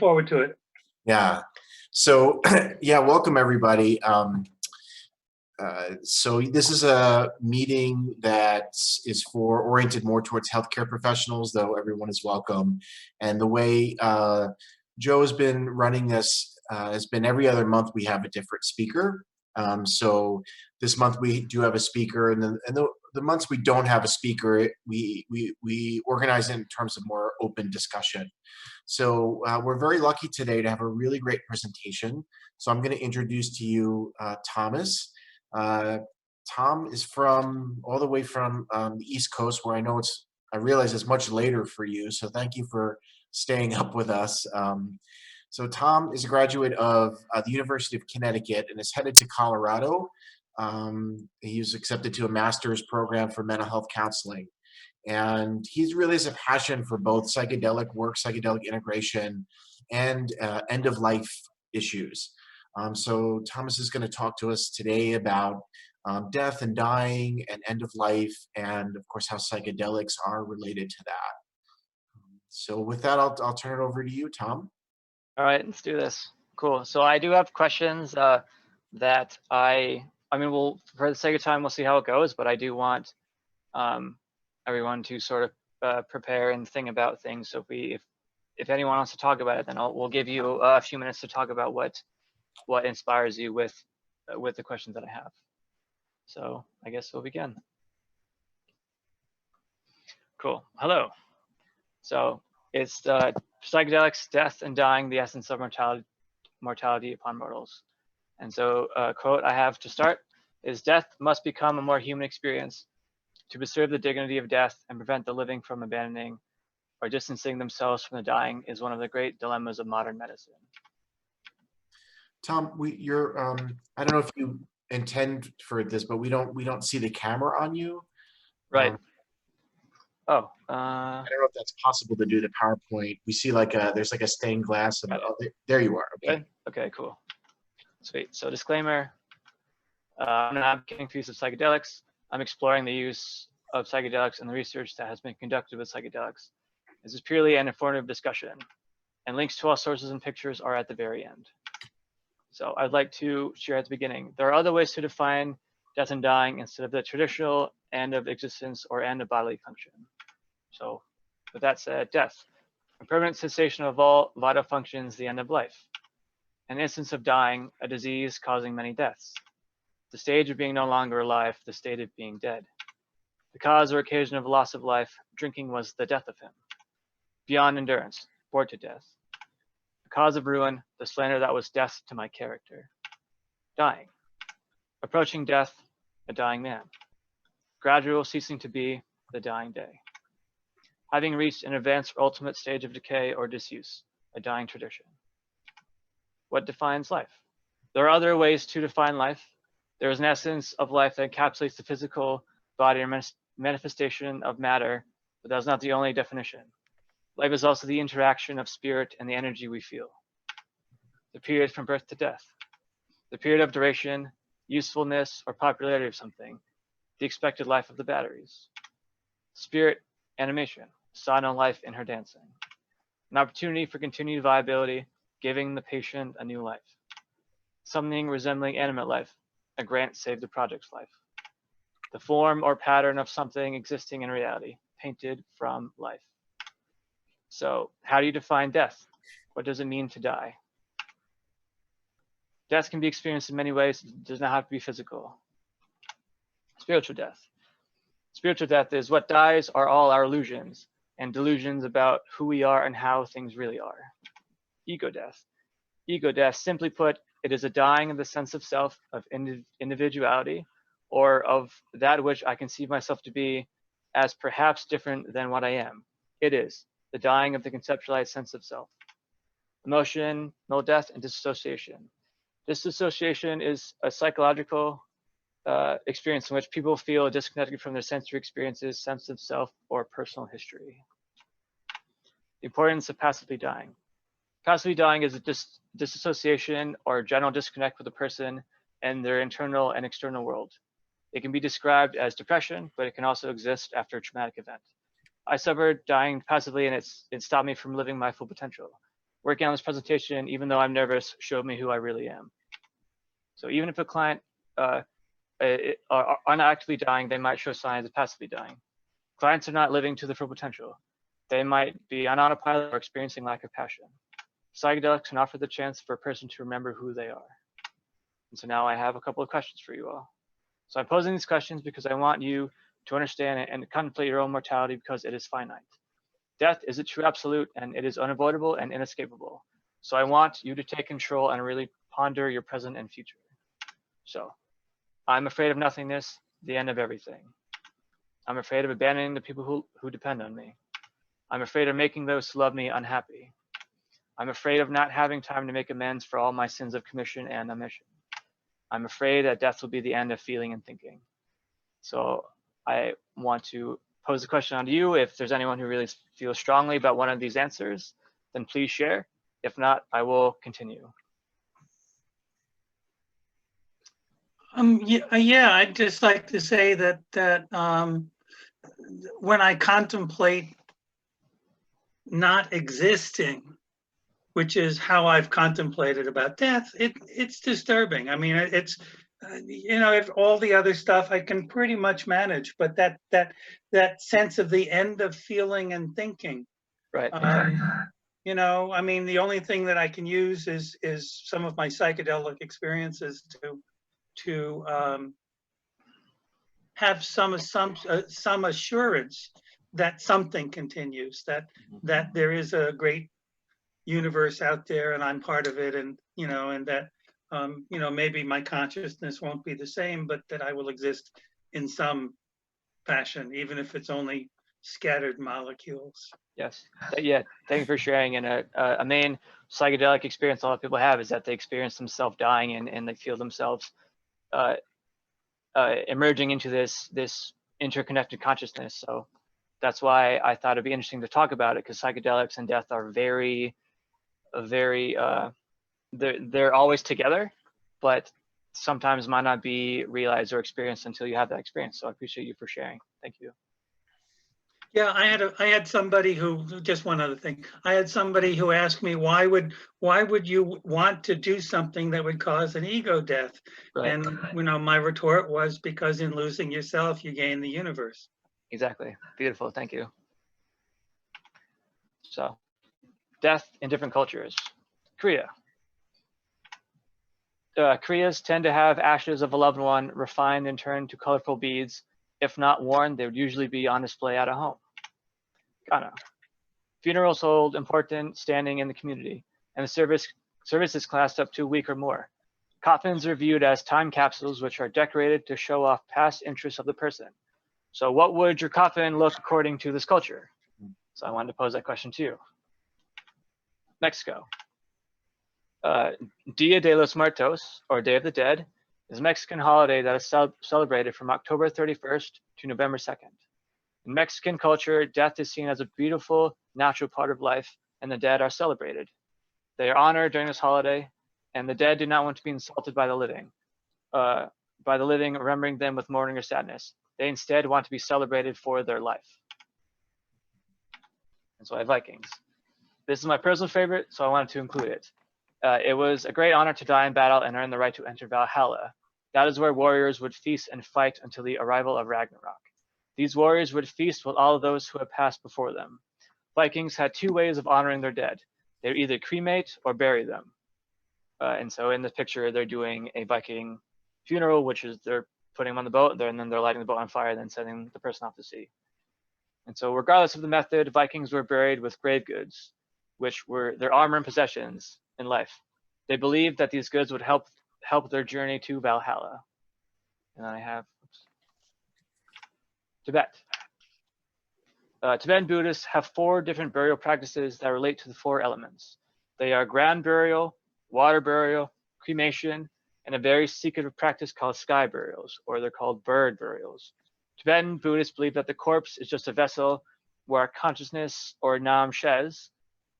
Forward to it. Yeah. So, yeah, welcome everybody. So this is a meeting that is oriented more towards healthcare professionals, though everyone is welcome. And the way Joe has been running this has been every other month we have a different speaker. So this month we do have a speaker, and the months we don't have a speaker, we organize it in terms of more open discussion. So we're very lucky today to have a really great presentation. So I'm going to introduce to you Thomas. Tom is from all the way from the East Coast, where I realize it's much later for you. So thank you for staying up with us. So Tom is a graduate of the University of Connecticut and is headed to Colorado. He was accepted to a master's program for mental health counseling. And he really has a passion for both psychedelic work, psychedelic integration, and end-of-life issues. So Thomas is going to talk to us today about death and dying and end of life, and of course how psychedelics are related to that. So with that, I'll turn it over to you, Tom. All right, let's do this. Cool. So I do have questions that I mean, for the sake of time, we'll see how it goes, but I do want everyone to sort of prepare and think about things. So if anyone wants to talk about it, then we'll give you a few minutes to talk about what inspires you with the questions that I have. So I guess we'll begin. Cool. Hello. So it's psychedelics, death and dying, the essence of mortality upon mortals. And so a quote I have to start is, "Death must become a more human experience. To preserve the dignity of death and prevent the living from abandoning or distancing themselves from the dying is one of the great dilemmas of modern medicine." Tom, I don't know if you intend for this, but we don't see the camera on you. Right. I don't know if that's possible to do the PowerPoint. We see there's like a stained glass. There you are. Okay. Okay, cool. Sweet. So disclaimer, I'm not advocating for use of psychedelics. I'm exploring the use of psychedelics and the research that has been conducted with psychedelics. This is purely an informative discussion, and links to all sources and pictures are at the very end. So I'd like to share at the beginning, there are other ways to define death and dying instead of the traditional end of existence or end of bodily function. So with that said, death, a permanent cessation of all vital functions, the end of life. An instance of dying, a disease causing many deaths. The stage of being no longer alive, the state of being dead. The cause or occasion of loss of life, drinking was the death of him. Beyond endurance, bored to death. The cause of ruin, the slander that was death to my character. Dying. Approaching death, a dying man. Gradual ceasing to be, the dying day. Having reached an advanced or ultimate stage of decay or disuse, a dying tradition. What defines life? There are other ways to define life. There is an essence of life that encapsulates the physical body or manifestation of matter, but that's not the only definition. Life is also the interaction of spirit and the energy we feel. The period from birth to death. The period of duration, usefulness, or popularity of something. The expected life of the batteries. Spirit, animation, saw no life in her dancing. An opportunity for continued viability, giving the patient a new life. Something resembling animate life, a grant saved the project's life. The form or pattern of something existing in reality, painted from life. So how do you define death? What does it mean to die? Death can be experienced in many ways. It does not have to be physical. Spiritual death. Spiritual death is what dies are all our illusions and delusions about who we are and how things really are. Ego death. Ego death, simply put, it is a dying of the sense of self, of individuality, or of that which I conceive myself to be as perhaps different than what I am. It is the dying of the conceptualized sense of self. Emotional death and dissociation. Dissociation is a psychological experience in which people feel disconnected from their sensory experiences, sense of self, or personal history. The importance of passively dying. Passively dying is a disassociation or general disconnect with a person and their internal and external world. It can be described as depression, but it can also exist after a traumatic event. I suffered dying passively, and it stopped me from living my full potential. Working on this presentation, even though I'm nervous, showed me who I really am. So even if a client are not actively dying, they might show signs of passively dying. Clients are not living to their full potential. They might be on autopilot or experiencing lack of passion. Psychedelics can offer the chance for a person to remember who they are. And so now I have a couple of questions for you all. So I'm posing these questions because I want you to understand and contemplate your own mortality, because it is finite. Death is a true absolute, and it is unavoidable and inescapable. So I want you to take control and really ponder your present and future. So I'm afraid of nothingness, the end of everything. I'm afraid of abandoning the people who depend on me. I'm afraid of making those who love me unhappy. I'm afraid of not having time to make amends for all my sins of commission and omission. I'm afraid that death will be the end of feeling and thinking. So I want to pose the question on to you. If there's anyone who really feels strongly about one of these answers, then please share. If not, I will continue. Yeah, I'd just like to say that when I contemplate not existing, which is how I've contemplated about death, it's disturbing. I mean, it's if all the other stuff I can pretty much manage, but that sense of the end of feeling and thinking, right? I mean, the only thing that I can use is some of my psychedelic experiences to have some assurance that something continues, that there is a great universe out there and I'm part of it, and that maybe my consciousness won't be the same, but that I will exist in some fashion, even if it's only scattered molecules. Yes. Yeah. Thank you for sharing. And a main psychedelic experience a lot of people have is that they experience themselves dying, and they feel themselves emerging into this interconnected consciousness. So that's why I thought it'd be interesting to talk about it, because psychedelics and death are very they're always together, but sometimes might not be realized or experienced until you have that experience. So I appreciate you for sharing. Thank you. Yeah, I had somebody who, just one other thing, I had somebody who asked me, why would you want to do something that would cause an ego death? Right. And my retort was, because in losing yourself, you gain the universe. Exactly. Beautiful. Thank you. So, death in different cultures. Kriya. Kriyas tend to have ashes of a loved one refined and turned to colorful beads. If not worn, they would usually be on display at a home. Ghana. Funerals hold important standing in the community, and the service is classed up to a week or more. Coffins are viewed as time capsules, which are decorated to show off past interests of the person. So what would your coffin look according to this culture? So I wanted to pose that question to you. Mexico. Dia de los Muertos, or Day of the Dead, is a Mexican holiday that is celebrated from October 31st to November 2nd. In Mexican culture, death is seen as a beautiful, natural part of life, and the dead are celebrated. They are honored during this holiday, and the dead do not want to be insulted by the living, remembering them with mourning or sadness. They instead want to be celebrated for their life. And so I have Vikings. This is my personal favorite, so I wanted to include it. It was a great honor to die in battle and earn the right to enter Valhalla. That is where warriors would feast and fight until the arrival of Ragnarok. These warriors would feast with all of those who had passed before them. Vikings had two ways of honoring their dead. They would either cremate or bury them. And so in this picture, they're doing a Viking funeral, which is they're putting them on the boat, and then they're lighting the boat on fire, then sending the person off to sea. And so regardless of the method, Vikings were buried with grave goods, which were their armor and possessions in life. They believed that these goods would help their journey to Valhalla. And then I have Tibet. Tibetan Buddhists have 4 different burial practices that relate to the 4 elements. They are ground burial, water burial, cremation, and a very secretive practice called sky burials, or they're called bird burials. Tibetan Buddhists believe that the corpse is just a vessel where consciousness, or nam shes,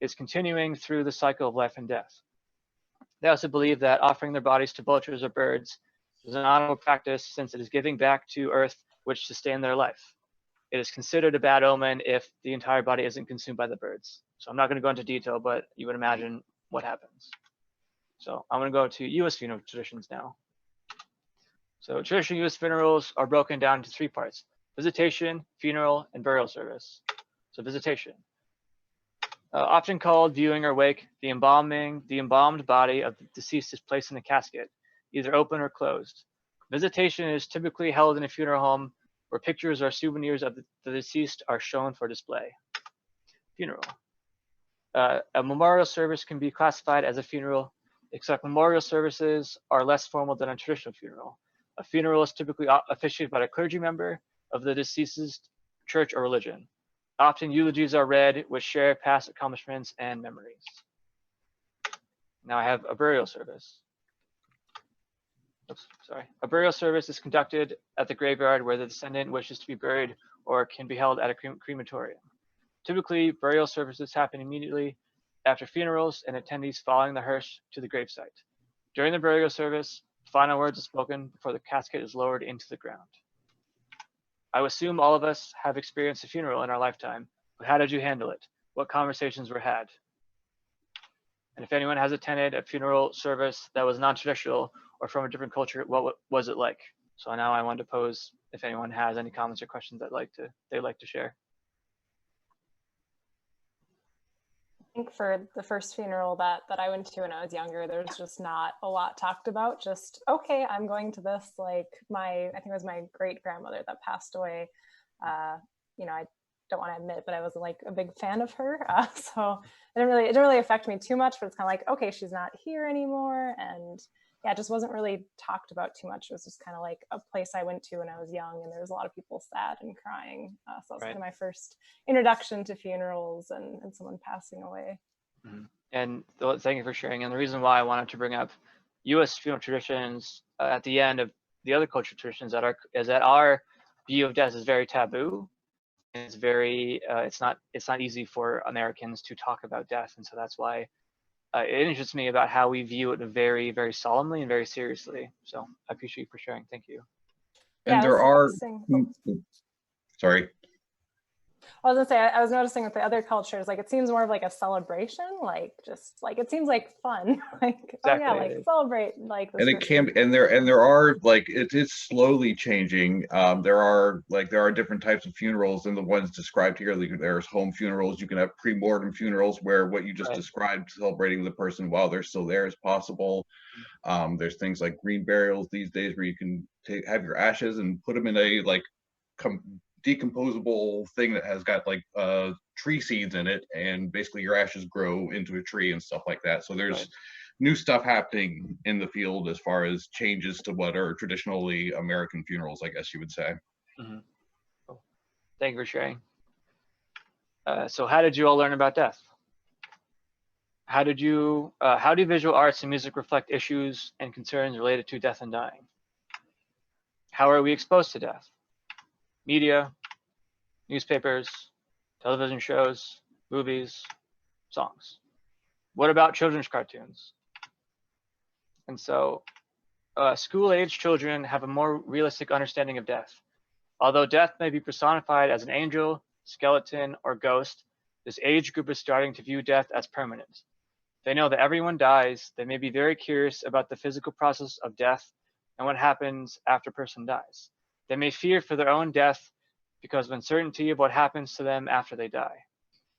is continuing through the cycle of life and death. They also believe that offering their bodies to vultures or birds is an honorable practice, since it is giving back to earth which sustained their life. It is considered a bad omen if the entire body isn't consumed by the birds. So I'm not going to go into detail, but you would imagine what happens. So I'm going to go to U.S. funeral traditions now. So traditional U.S. funerals are broken down into 3 parts: visitation, funeral, and burial service. So visitation. Often called viewing or wake, the embalmed body of the deceased is placed in a casket, either open or closed. Visitation is typically held in a funeral home where pictures or souvenirs of the deceased are shown for display. Funeral. A memorial service can be classified as a funeral, except memorial services are less formal than a traditional funeral. A funeral is typically officiated by a clergy member of the deceased's church or religion. Often eulogies are read which share past accomplishments and memories. Now I have a burial service. Oops, sorry. A burial service is conducted at the graveyard where the descendant wishes to be buried or can be held at a crematorium. Typically, burial services happen immediately after funerals and attendees following the hearse to the gravesite. During the burial service, final words are spoken before the casket is lowered into the ground. I assume all of us have experienced a funeral in our lifetime, but how did you handle it? What conversations were had? And if anyone has attended a funeral service that was non-traditional or from a different culture, what was it like? So now I want to pose if anyone has any comments or questions they'd like to share. I think for the first funeral that I went to when I was younger, there was just not a lot talked about. Just, okay, I'm going to this. Like I think it was my great grandmother that passed away. You know, I don't want to admit, but I wasn't like a big fan of her. So it didn't really affect me too much, but it's kind of like, okay, she's not here anymore. And yeah, it just wasn't really talked about too much. It was just kind of like a place I went to when I was young, and there was a lot of people sad and crying. So that was kind of my first introduction to funerals and someone passing away. Mm-hmm. And thank you for sharing. And the reason why I wanted to bring up U.S. funeral traditions at the end of the other cultural traditions is that our view of death is very taboo. It's very it's not easy for Americans to talk about death, and so that's why it interests me about how we view it very, very solemnly and very seriously. So I appreciate you for sharing. Thank you. And yeah, there are, sorry. I was gonna say, I was noticing with the other cultures, like it seems more of like a celebration, like just like it seems like fun, like exactly. Oh yeah, like celebrate like this. And it can, and there are like it is slowly changing. There are different types of funerals than the ones described here. Like there's home funerals. You can have pre-mortem funerals where what you just described, celebrating the person while they're still there, is possible. There's things like green burials these days where you can have your ashes and put them in a like decomposable thing that has got like tree seeds in it, and basically your ashes grow into a tree and stuff like that. So there's new stuff happening in the field as far as changes to what are traditionally American funerals, I guess you would say. Mm-hmm. Cool. Thank you for sharing. So how did you all learn about death? How do visual arts and music reflect issues and concerns related to death and dying? How are we exposed to death? Media, newspapers, television shows, movies, songs. What about children's cartoons? And so school-age children have a more realistic understanding of death. Although death may be personified as an angel, skeleton, or ghost, this age group is starting to view death as permanent. They know that everyone dies. They may be very curious about the physical process of death and what happens after a person dies. They may fear for their own death because of uncertainty of what happens to them after they die.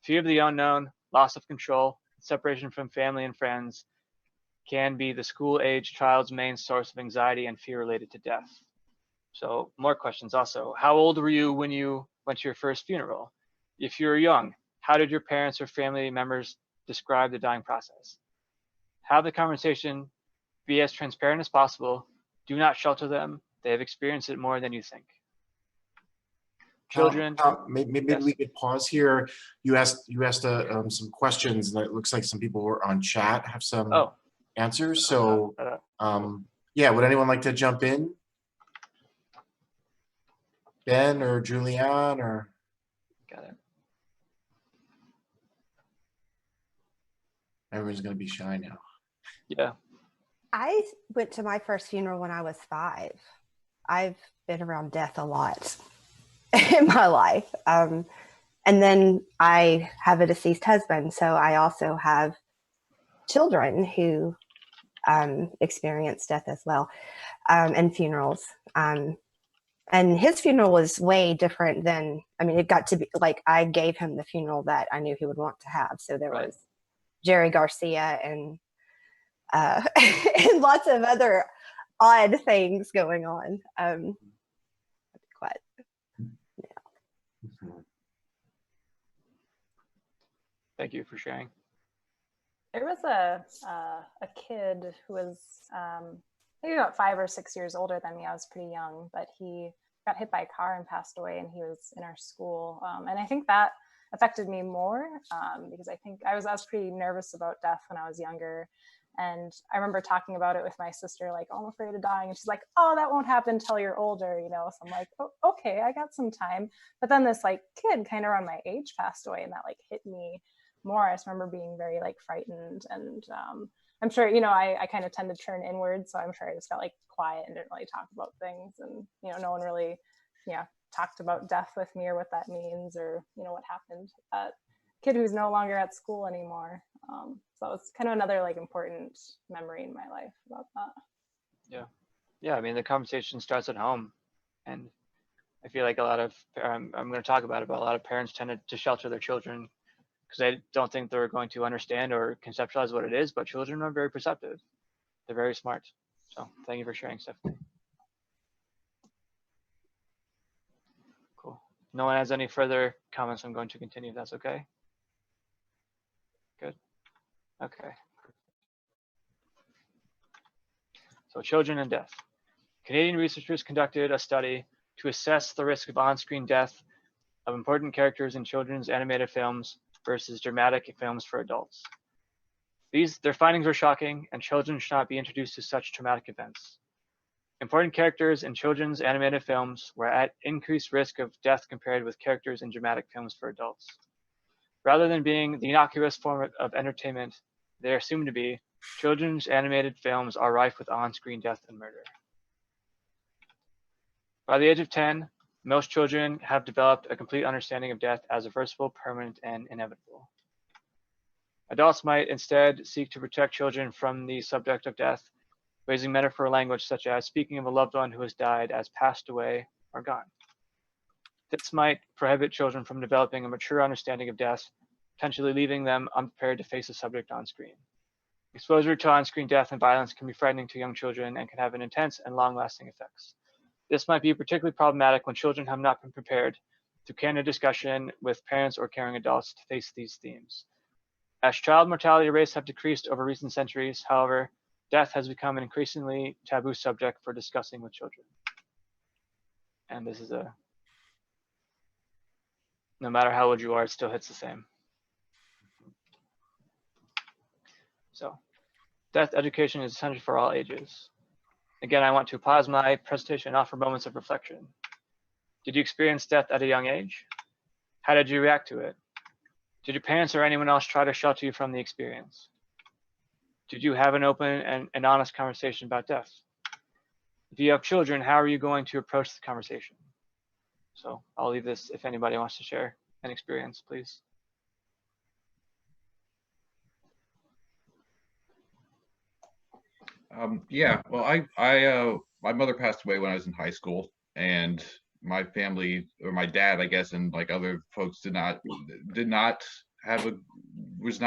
Fear of the unknown, loss of control, separation from family and friends can be the school-age child's main source of anxiety and fear related to death. So more questions also. How old were you when you went to your first funeral? If you were young, how did your parents or family members describe the dying process? Have the conversation, be as transparent as possible. Do not shelter them. They have experienced it more than you think. Children. Maybe we could pause here. You asked some questions, and it looks like some people were on chat have some answers. So yeah, would anyone like to jump in? Ben or Julianne or? Got it. Everyone's gonna be shy now. Yeah. I went to my first funeral when I was 5. I've been around death a lot. in my life. And then I have a deceased husband, so I also have children who experience death as well, and funerals. And his funeral was way different than, I mean, it got to be like, I gave him the funeral that I knew he would want to have. So there was Jerry Garcia and and lots of other odd things going on. Quite, yeah. Thank you for sharing. There was a kid who was maybe about 5 or 6 years older than me. I was pretty young, but he got hit by a car and passed away, and he was in our school. And I think that affected me more because I think I was pretty nervous about death when I was younger. And I remember talking about it with my sister, like, oh, I'm afraid of dying. And she's like, oh, that won't happen until you're older, you know? So I'm like, oh, okay, I got some time. But then this like kid kind of around my age passed away, and that like hit me more. I just remember being very like frightened, and I'm sure, you know, I kind of tend to turn inward, so I'm sure I just got like quiet and didn't really talk about things, and you know, no one really, yeah, talked about death with me or what that means, or you know, what happened to that kid who's no longer at school anymore. So it's kind of another like important memory in my life about that. Yeah, I mean, the conversation starts at home, and I feel like a lot of I'm going to talk about it, but a lot of parents tend to shelter their children because they don't think they're going to understand or conceptualize what it is, but children are very perceptive. They're very smart. So thank you for sharing, Stephanie. Cool. No one has any further comments. I'm going to continue if that's okay. Good. Okay. So children and death. Canadian researchers conducted a study to assess the risk of on-screen death of important characters in children's animated films versus dramatic films for adults. Their findings were shocking, and children should not be introduced to such traumatic events. Important characters in children's animated films were at increased risk of death compared with characters in dramatic films for adults. Rather than being the innocuous form of entertainment they are assumed to be, children's animated films are rife with on-screen death and murder. By the age of 10, most children have developed a complete understanding of death as aversible, permanent, and inevitable. Adults might instead seek to protect children from the subject of death, using metaphor language such as speaking of a loved one who has died as passed away or gone. This might prohibit children from developing a mature understanding of death, potentially leaving them unprepared to face the subject on screen. Exposure to on-screen death and violence can be frightening to young children and can have an intense and long-lasting effects. This might be particularly problematic when children have not been prepared through candid discussion with parents or caring adults to face these themes. As child mortality rates have decreased over recent centuries, however, death has become an increasingly taboo subject for discussing with children. And this is no matter how old you are, it still hits the same. So, death education is essential for all ages. Again, I want to pause my presentation and offer moments of reflection. Did you experience death at a young age? How did you react to it? Did your parents or anyone else try to shelter you from the experience? Did you have an open and honest conversation about death? If you have children, how are you going to approach the conversation? So I'll leave this if anybody wants to share an experience, please. Yeah, well, my mother passed away when I was in high school, and my family, or my dad, I guess, and like other folks was not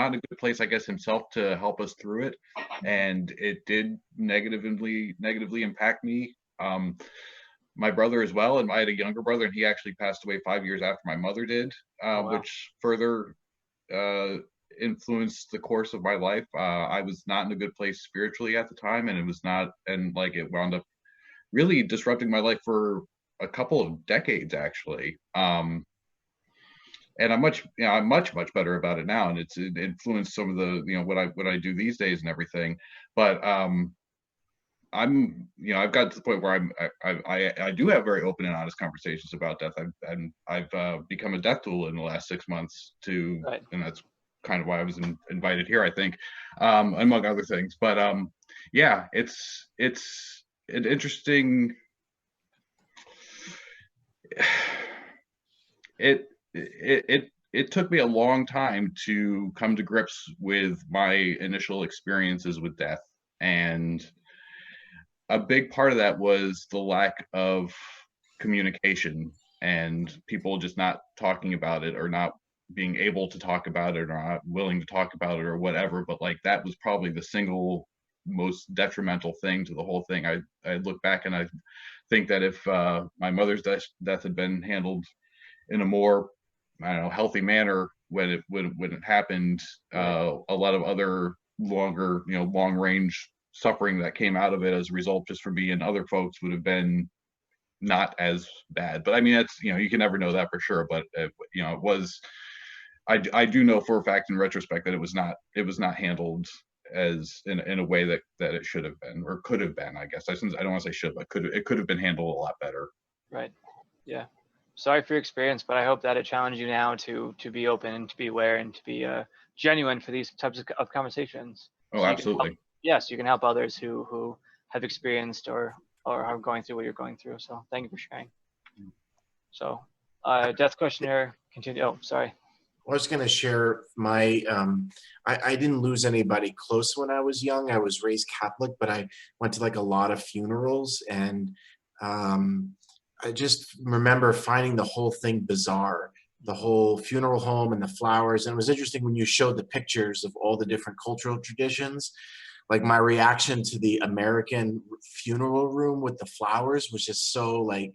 in a good place, I guess, himself to help us through it, and it did negatively impact me. My brother as well, and I had a younger brother, and he actually passed away 5 years after my mother did, which further influenced the course of my life. I was not in a good place spiritually at the time, and it wound up really disrupting my life for a couple of decades, actually. And I'm much better about it now, and it influenced some of the, what I do these days and everything. But I've got to the point where I do have very open and honest conversations about death. I've become a death doula in the last 6 months Right. And that's kind of why I was invited here, I think, among other things. But yeah, it's an interesting. it took me a long time to come to grips with my initial experiences with death, and a big part of that was the lack of communication and people just not talking about it, or not being able to talk about it, or not willing to talk about it, or whatever. But like, that was probably the single most detrimental thing to the whole thing. I look back and I think that if my mother's death had been handled in a more, I don't know, healthy manner when it happened, a lot of other longer, long range suffering that came out of it as a result just from being other folks would have been not as bad. But I mean, it's, you can never know that for sure. But it was, I do know for a fact in retrospect that it was not handled as in a way that it should have been, or could have been, I guess. I don't want to say should, but it could have been handled a lot better. Right. Yeah. Sorry for your experience, but I hope that it challenged you now to be open and to be aware and to be genuine for these types of conversations. Oh, so absolutely. Yes, you can help others who have experienced or are going through what you're going through. So thank you for sharing. So death questionnaire, continue. Oh, sorry. I was going to share my, I didn't lose anybody close when I was young. I was raised Catholic, but I went to like a lot of funerals, and I just remember finding the whole thing bizarre, the whole funeral home and the flowers. And it was interesting when you showed the pictures of all the different cultural traditions. Like, my reaction to the American funeral room with the flowers was just so like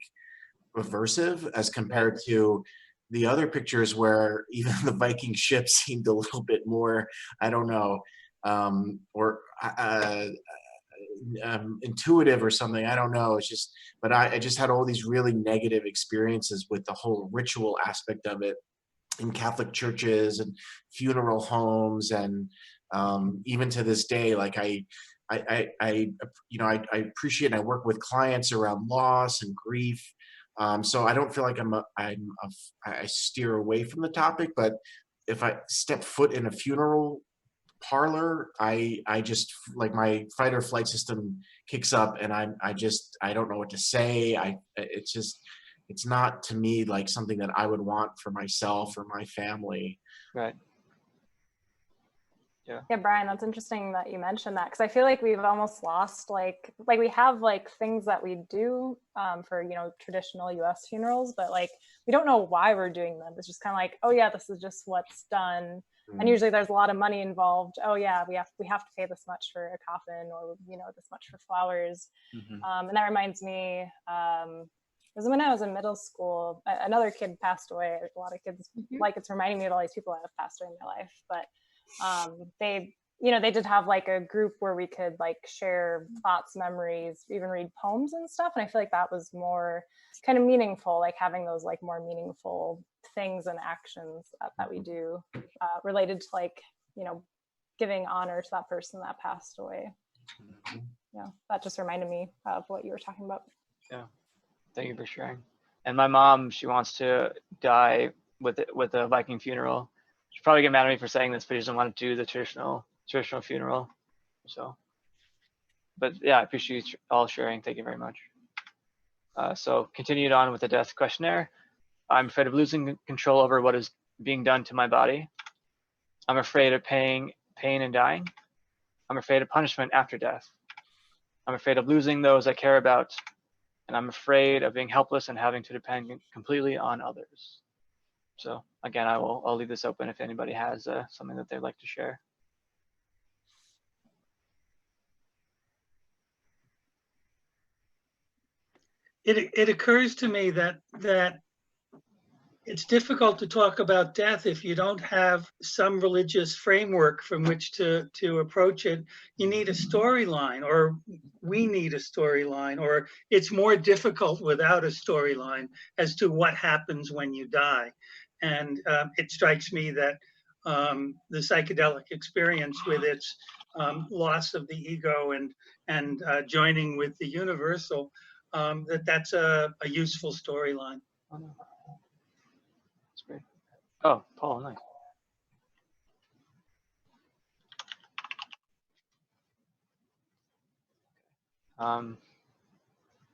aversive as compared to the other pictures where even the Viking ship seemed a little bit more, I don't know, or intuitive or something. I don't know. It's just, but I just had all these really negative experiences with the whole ritual aspect of it in Catholic churches and funeral homes. And even to this day, like I appreciate, and I work with clients around loss and grief. So I don't feel like I steer away from the topic, but if I step foot in a funeral parlor, I just, like, my fight or flight system kicks up, and I don't know what to say. It's not, to me, like something that I would want for myself or my family. Right. Yeah, Brian, that's interesting that you mentioned that, because I feel like we've almost lost like we have like things that we do for traditional U.S. funerals, but like we don't know why we're doing them. It's just kind of like, oh yeah, this is just what's done, and usually there's a lot of money involved. Oh yeah, we have to pay this much for a coffin, or this much for flowers. And that reminds me, because when I was in middle school, another kid passed away. A lot of kids, like, it's reminding me of all these people that have passed away in my life, but they did have like a group where we could like share thoughts, memories, even read poems and stuff. And I feel like that was more kind of meaningful, like having those like more meaningful things and actions that we do related to like, giving honor to that person that passed away. Yeah, that just reminded me of what you were talking about. Yeah, thank you for sharing. And my mom, she wants to die with a Viking funeral. She'll probably get mad at me for saying this, but she doesn't want to do the traditional funeral. So, but yeah, I appreciate you all sharing. Thank you very much. So continued on with the death questionnaire. I'm afraid of losing control over what is being done to my body. I'm afraid of pain and dying. I'm afraid of punishment after death. I'm afraid of losing those I care about. And I'm afraid of being helpless and having to depend completely on others. So again, I'll leave this open if anybody has something that they'd like to share. It occurs to me that it's difficult to talk about death if you don't have some religious framework from which to approach it. You need a storyline, or we need a storyline, or it's more difficult without a storyline as to what happens when you die. And it strikes me that the psychedelic experience, with its loss of the ego and joining with the universal, that's a useful storyline. Oh, no. That's great. Oh, Paul, nice.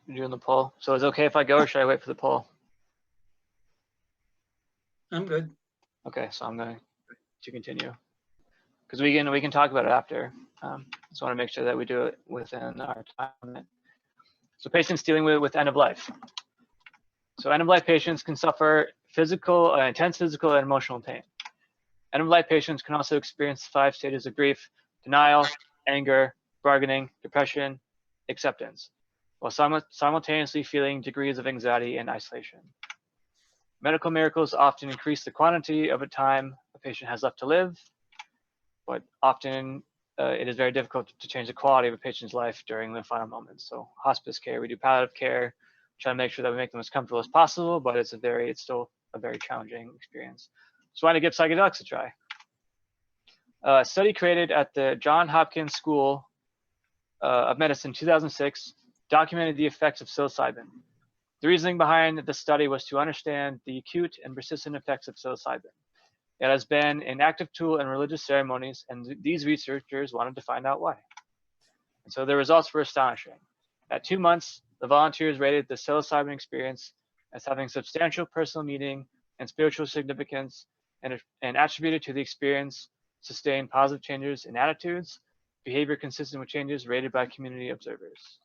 You're doing the poll. So is it okay if I go, or should I wait for the poll? I'm good. Okay, so I'm going to continue because we can talk about it after. Just want to make sure that we do it within our time limit. So patients dealing with end of life. So end of life patients can suffer intense physical and emotional pain. End of life patients can also experience 5 stages of grief: denial, anger, bargaining, depression, acceptance, while simultaneously feeling degrees of anxiety and isolation. Medical miracles often increase the quantity of a time a patient has left to live, but often it is very difficult to change the quality of a patient's life during the final moments. So hospice care, we do palliative care, try to make sure that we make them as comfortable as possible, but it's still a very challenging experience. So why not give psychedelics a try? A study created at the Johns Hopkins School of Medicine in 2006 documented the effects of psilocybin. The reasoning behind the study was to understand the acute and persistent effects of psilocybin. It has been an active tool in religious ceremonies, and these researchers wanted to find out why. And so the results were astonishing. At 2 months, the volunteers rated the psilocybin experience as having substantial personal meaning and spiritual significance, and attributed to the experience sustained positive changes in attitudes, behavior consistent with changes rated by community observers.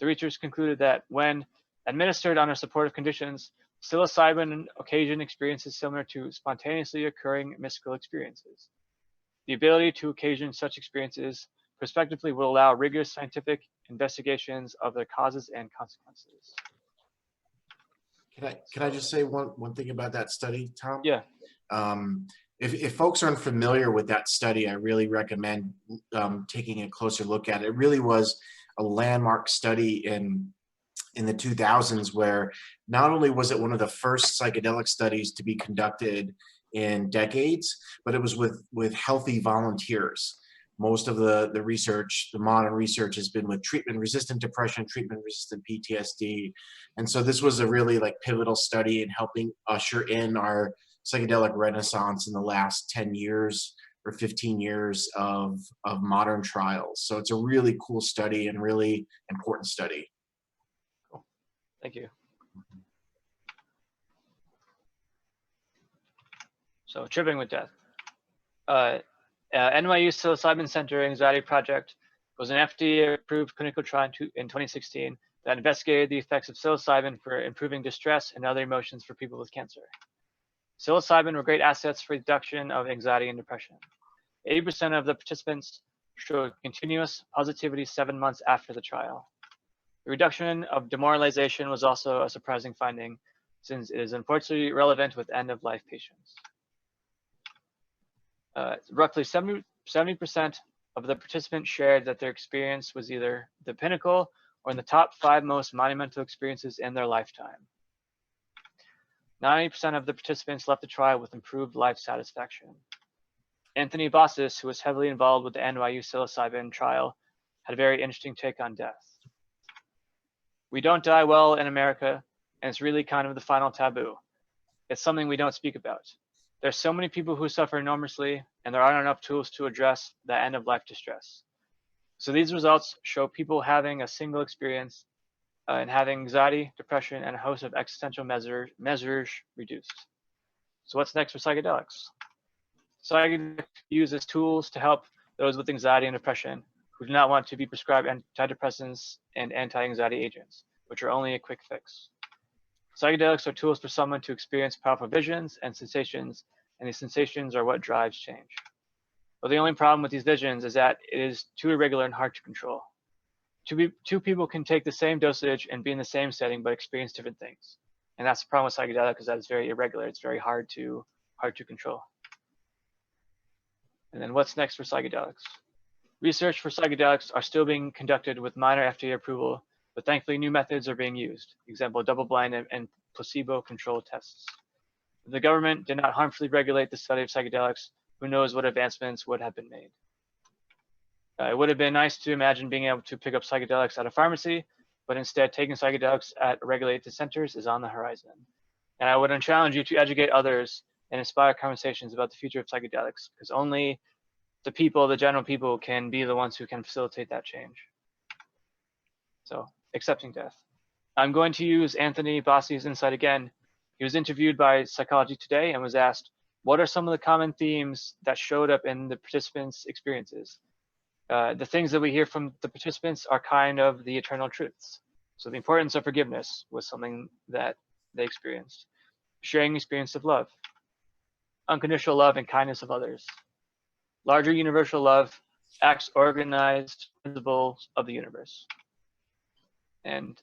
The research concluded that when administered under supportive conditions, psilocybin occasioned experiences similar to spontaneously occurring mystical experiences. The ability to occasion such experiences prospectively will allow rigorous scientific investigations of their causes and consequences. Can I just say one thing about that study, Tom? Yeah. If folks aren't familiar with that study, I really recommend taking a closer look at it. It really was a landmark study in the 2000s, where not only was it one of the first psychedelic studies to be conducted in decades, but it was with healthy volunteers. Most of the research, the modern research, has been with treatment-resistant depression, treatment-resistant PTSD. And so this was a really pivotal study in helping usher in our psychedelic renaissance in the last 10 years or 15 years of modern trials. So it's a really cool study and really important study. Cool. Thank you. So tripping with death. NYU Psilocybin Center Anxiety Project was an FDA-approved clinical trial in 2016 that investigated the effects of psilocybin for improving distress and other emotions for people with cancer. Psilocybin were great assets for reduction of anxiety and depression. 80% of the participants showed continuous positivity 7 months after the trial. The reduction of demoralization was also a surprising finding, since it is unfortunately relevant with end-of-life patients. Roughly 70% of the participants shared that their experience was either the pinnacle or in the top 5 most monumental experiences in their lifetime. 90% of the participants left the trial with improved life satisfaction. Anthony Bossis, who was heavily involved with the NYU psilocybin trial, had a very interesting take on death. We don't die well in America, and it's really kind of the final taboo. It's something we don't speak about. There's so many people who suffer enormously, and there aren't enough tools to address the end-of-life distress. So these results show people having a single experience and having anxiety, depression, and a host of existential measures reduced. So what's next for psychedelics? Psychedelics uses tools to help those with anxiety and depression who do not want to be prescribed antidepressants and anti-anxiety agents, which are only a quick fix. Psychedelics are tools for someone to experience powerful visions and sensations, and these sensations are what drives change. But the only problem with these visions is that it is too irregular and hard to control. Two people can take the same dosage and be in the same setting, but experience different things. And that's the problem with psychedelic, is that it's very irregular. It's very hard to control. And then what's next for psychedelics? Research for psychedelics are still being conducted with minor FDA approval, but thankfully new methods are being used. Example, double-blind and placebo-controlled tests. If the government did not harmfully regulate the study of psychedelics, who knows what advancements would have been made. It would have been nice to imagine being able to pick up psychedelics at a pharmacy, but instead taking psychedelics at regulated centers is on the horizon. And I would challenge you to educate others and inspire conversations about the future of psychedelics, because only the people, the general people, can be the ones who can facilitate that change. So, accepting death. I'm going to use Anthony Bossi's insight again He was interviewed by Psychology Today and was asked, what are some of the common themes that showed up in the participants' experiences? The things that we hear from the participants are kind of the eternal truths. So the importance of forgiveness was something that they experienced. Sharing experience of love, unconditional love and kindness of others, larger universal love, acts organized principles of the universe. And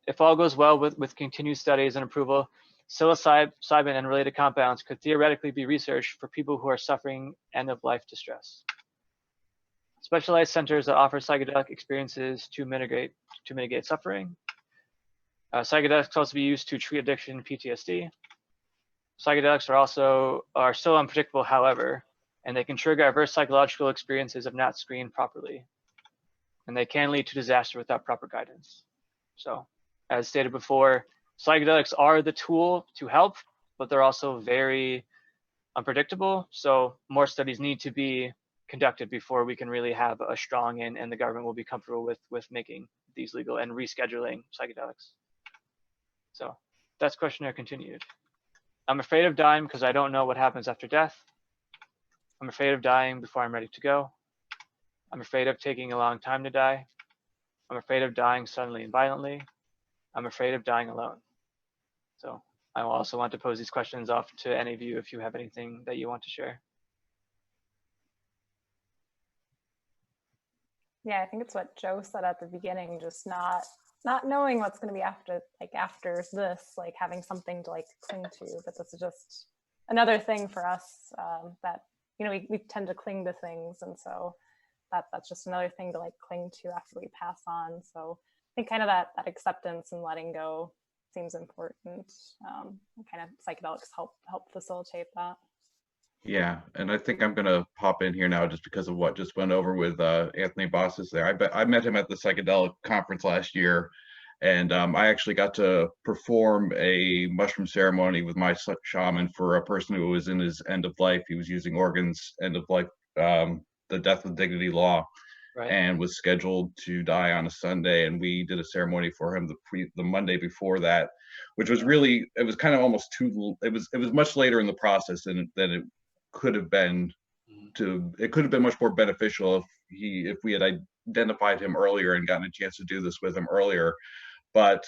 if all goes well with continued studies and approval, psilocybin and related compounds could theoretically be researched for people who are suffering end-of-life distress. Specialized centers that offer psychedelic experiences to mitigate suffering. Psychedelics can also be used to treat addiction and PTSD. Psychedelics are still unpredictable, however, and they can trigger adverse psychological experiences if not screened properly. And they can lead to disaster without proper guidance. So, as stated before, psychedelics are the tool to help, but they're also very unpredictable. So more studies need to be conducted before we can really have a strong and the government will be comfortable with making these legal and rescheduling psychedelics. So that's questionnaire continued. I'm afraid of dying because I don't know what happens after death. I'm afraid of dying before I'm ready to go. I'm afraid of taking a long time to die. I'm afraid of dying suddenly and violently. I'm afraid of dying alone. So I also want to pose these questions off to any of you if you have anything that you want to share. Yeah, I think it's what Joe said at the beginning, just not knowing what's going to be after this, like having something to like cling to. But this is just another thing for us that, you know, we tend to cling to things. And so that's just another thing to like cling to after we pass on. So I think kind of that acceptance and letting go seems important. Kind of psychedelics help facilitate that. Yeah, and I think I'm gonna pop in here now just because of what just went over with Anthony Bossis there. I met him at the Psychedelic conference last year, and I actually got to perform a mushroom ceremony with my shaman for a person who was in his end of life. He was using organs, end of life, the death with dignity law, Right. and was scheduled to die on a Sunday. And we did a ceremony for him the Monday before that, which was really, it was kind of almost it was much later in the process than it could have been. It could have been much more beneficial if we had identified him earlier and gotten a chance to do this with him earlier. But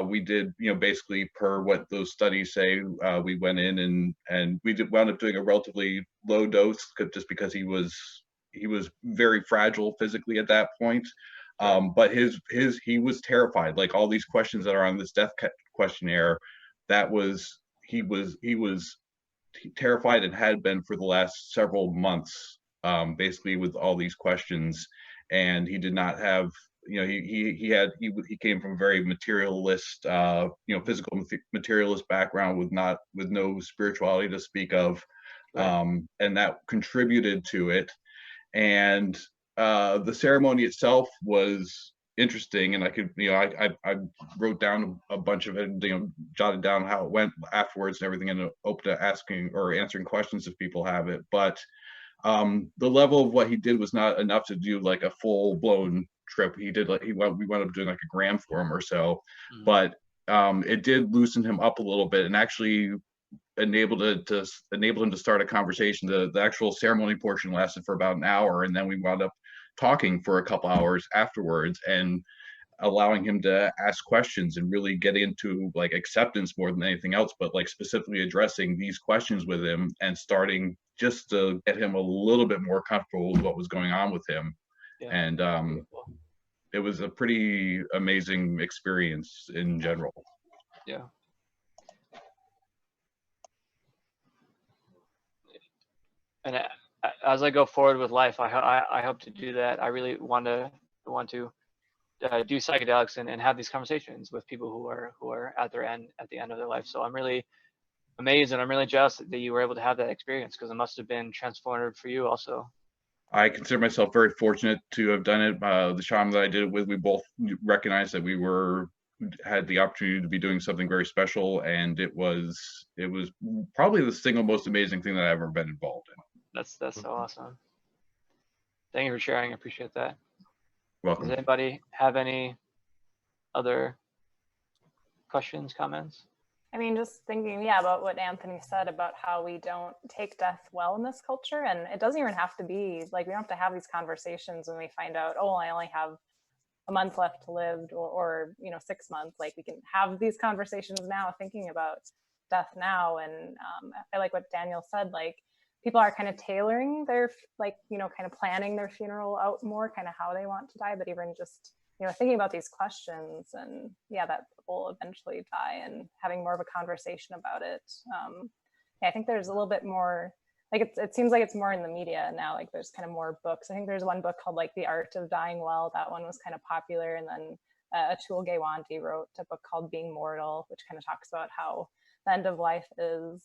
we did, you know, basically per what those studies say, we went in and we wound up doing a relatively low dose just because he was very fragile physically at that point. But he was terrified. Like all these questions that are on this death questionnaire, he was terrified and had been for the last several months, basically with all these questions. And he did not have, you know, he came from a very materialist, physical materialist background with no spirituality to speak of. Right. And that contributed to it. And the ceremony itself was interesting, and I could, you know, I wrote down a bunch of it, you know, jotted down how it went afterwards and everything, and open to asking or answering questions if people have it. But the level of what he did was not enough to do like a full blown trip. We wound up doing like a gram for him or so, but it did loosen him up a little bit and actually enabled him to start a conversation. The actual ceremony portion lasted for about an hour, and then we wound up talking for a couple hours afterwards and allowing him to ask questions and really get into like acceptance more than anything else, but like specifically addressing these questions with him and starting just to get him a little bit more comfortable with what was going on with him. Yeah. And it was a pretty amazing experience in general. Yeah. And as I go forward with life, I hope to do that. I really want to do psychedelics and have these conversations with people who are at the end of their life. So I'm really amazed and I'm really jealous that you were able to have that experience, because it must have been transformative for you also. I consider myself very fortunate to have done it. The shaman that I did it with, we both recognized that we had the opportunity to be doing something very special, and it was probably the single most amazing thing that I've ever been involved in. That's so awesome. Thank you for sharing. I appreciate that. Welcome. Does anybody have any other questions, comments? I mean, just thinking, yeah, about what Anthony said about how we don't take death well in this culture. And it doesn't even have to be like, we don't have to have these conversations when we find out, oh, I only have a month left to live, or 6 months. Like, we can have these conversations now, thinking about death now. And I like what Daniel said, like, people are kind of tailoring their, kind of planning their funeral out more, kind of how they want to die, but even just, thinking about these questions, and yeah, that will eventually die, and having more of a conversation about it. Yeah, I think there's a little bit more, like, it seems like it's more in the media now, like there's kind of more books. I think there's one book called like The Art of Dying Well. That one was kind of popular. And then Atul Gawande wrote a book called Being Mortal, which kind of talks about how the end of life is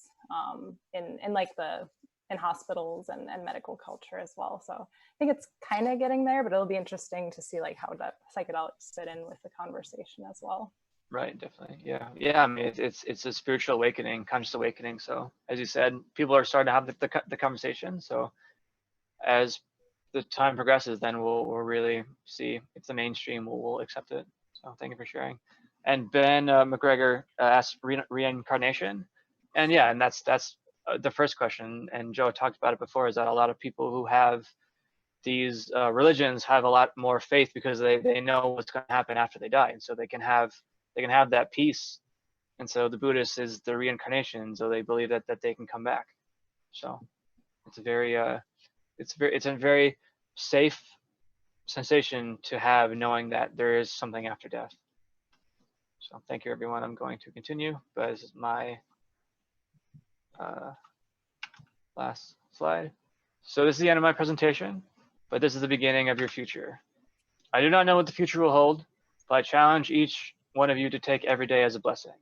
in hospitals and medical culture as well. So I think it's kind of getting there, but it'll be interesting to see like how that psychedelics fit in with the conversation as well. Right, definitely. Yeah. I mean, it's a spiritual awakening, conscious awakening. So as you said, people are starting to have the conversation. So as the time progresses, then we'll really see if the mainstream will accept it. So thank you for sharing. And Ben McGregor asked reincarnation, and yeah, and that's the first question. And Joe talked about it before, is that a lot of people who have these religions have a lot more faith because they know what's going to happen after they die, and so they can have that peace. And so the Buddhist is the reincarnation, so they believe that they can come back. So it's a very safe sensation to have, knowing that there is something after death. So thank you, everyone. I'm going to continue, but this is my last slide. So this is the end of my presentation, but this is the beginning of your future. I do not know what the future will hold, but I challenge each one of you to take every day as a blessing.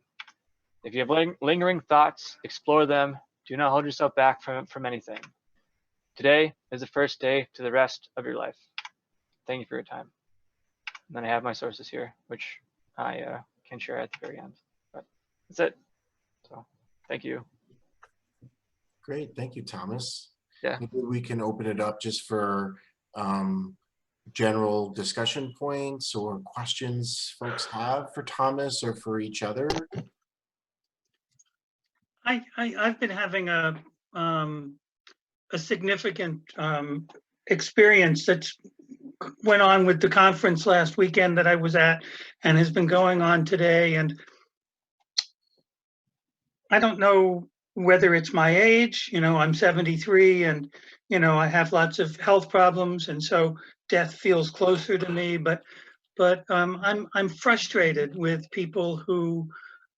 If you have lingering thoughts, explore them. Do not hold yourself back from anything. Today is the first day to the rest of your life. Thank you for your time. And then I have my sources here, which I can share at the very end. But that's it. So thank you. Great, thank you, Thomas. Yeah. Maybe we can open it up just for general discussion points or questions folks have for Thomas or for each other. I've been having a significant experience that's went on with the conference last weekend that I was at, and has been going on today. And I don't know whether it's my age, I'm 73, and, I have lots of health problems. And so death feels closer to me, but I'm frustrated with people who,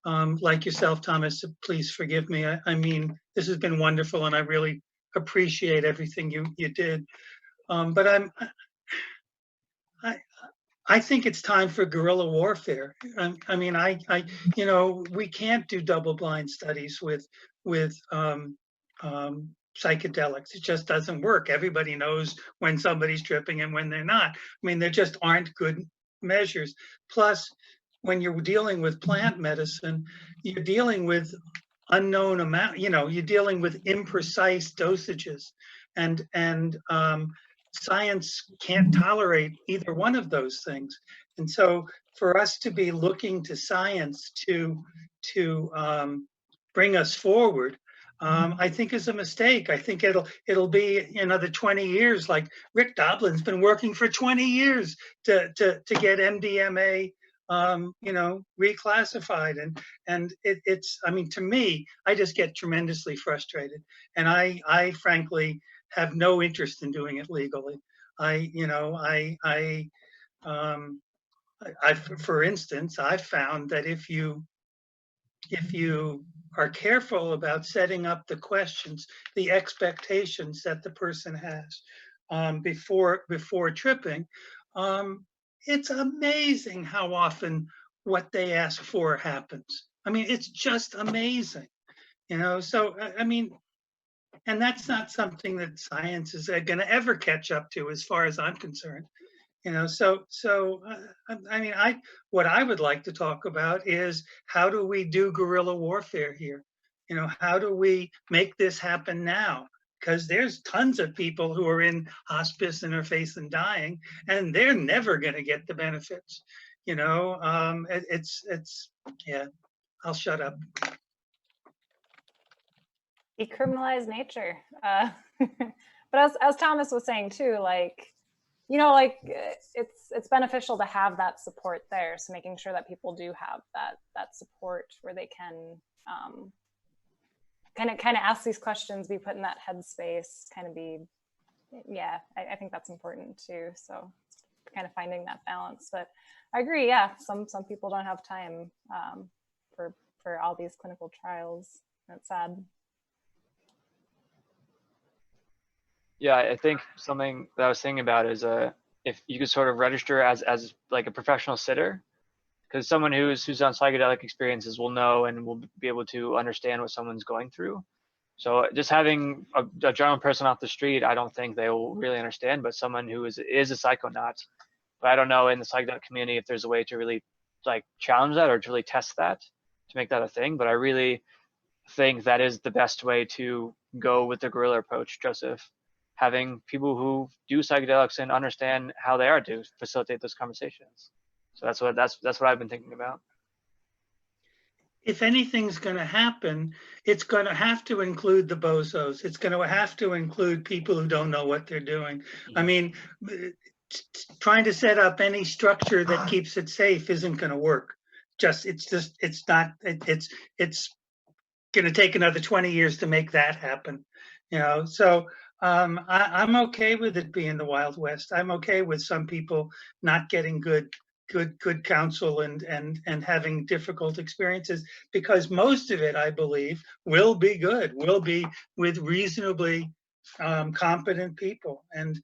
like yourself, Thomas, please forgive me. I mean, this has been wonderful, and I really appreciate everything you did. But I think it's time for guerrilla warfare. I mean, we can't do double-blind studies with psychedelics. It just doesn't work. Everybody knows when somebody's tripping and when they're not. I mean, there just aren't good measures. Plus, when you're dealing with plant medicine, you're dealing with unknown amount. You're dealing with imprecise dosages, and science can't tolerate either one of those things. And so for us to be looking to science to bring us forward, I think is a mistake. I think it'll be another 20 years. Like Rick Doblin's been working for 20 years to get MDMA reclassified, and it's, I mean, to me, I just get tremendously frustrated, and I frankly have no interest in doing it legally. For instance, I found that if you are careful about setting up the questions, the expectations that the person has before tripping, it's amazing how often what they ask for happens. I mean, it's just amazing, So I mean, and that's not something that science is going to ever catch up to, as far as I'm concerned. So I mean, what I would like to talk about is, how do we do guerrilla warfare here? How do we make this happen now? Because there's tons of people who are in hospice and are facing dying, and they're never going to get the benefits. Yeah. I'll shut up. decriminalize nature. But as Thomas was saying too, like, you know, like it's beneficial to have that support there. So making sure that people do have that support where they can kind of ask these questions, be put in that headspace, kind of be, yeah, I think that's important too. So kind of finding that balance. But I agree, yeah, some people don't have time for all these clinical trials. That's sad. Yeah, I think something that I was thinking about is if you could sort of register as like a professional sitter, because someone who's on psychedelic experiences will know and will be able to understand what someone's going through. So just having a general person off the street, I don't think they will really understand, but someone who is a psychonaut. But I don't know in the psychedelic community if there's a way to really like challenge that or to really test that, to make that a thing. But I really think that is the best way to go with the guerrilla approach, Joseph. Having people who do psychedelics and understand how they are to facilitate those conversations. So that's what I've been thinking about. If anything's going to happen, it's going to have to include the bozos. It's going to have to include people who don't know what they're doing. I mean, trying to set up any structure that keeps it safe isn't going to work. It's going to take another 20 years to make that happen, you know. So I'm okay with it being the Wild West. I'm okay with some people not getting good counsel and having difficult experiences, because most of it, I believe, will be good, will be with reasonably competent people. And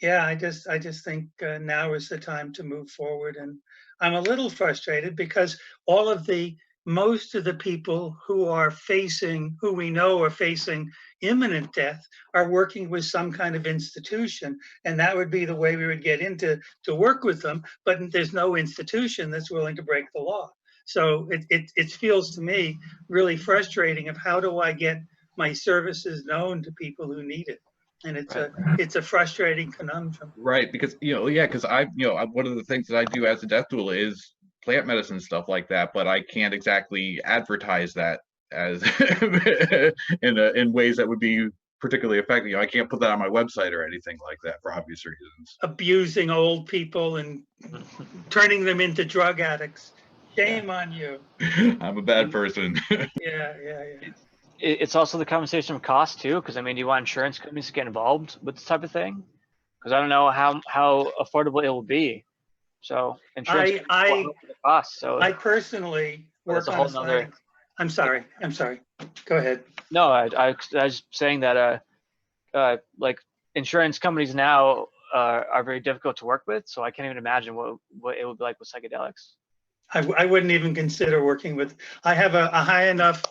yeah, I just think now is the time to move forward. And I'm a little frustrated because most of the people who we know are facing imminent death are working with some kind of institution, and that would be the way we would get into to work with them. But there's no institution that's willing to break the law. So it feels to me really frustrating of how do I get my services known to people who need it. And it's a frustrating conundrum. Right, because because one of the things that I do as a death doula is plant medicine stuff like that, but I can't exactly advertise that as in ways that would be particularly effective. I can't put that on my website or anything like that for obvious reasons. Abusing old people and turning them into drug addicts. Shame on you. I'm a bad person. Yeah. It's also the conversation of cost too, because I mean, do you want insurance companies to get involved with this type of thing? Because I don't know how affordable it will be. So insurance costs. So I personally work on a sliding. I'm sorry. Go ahead. No, I was saying that like insurance companies now are very difficult to work with. So I can't even imagine what it would be like with psychedelics. I wouldn't even consider working with. I have a high enough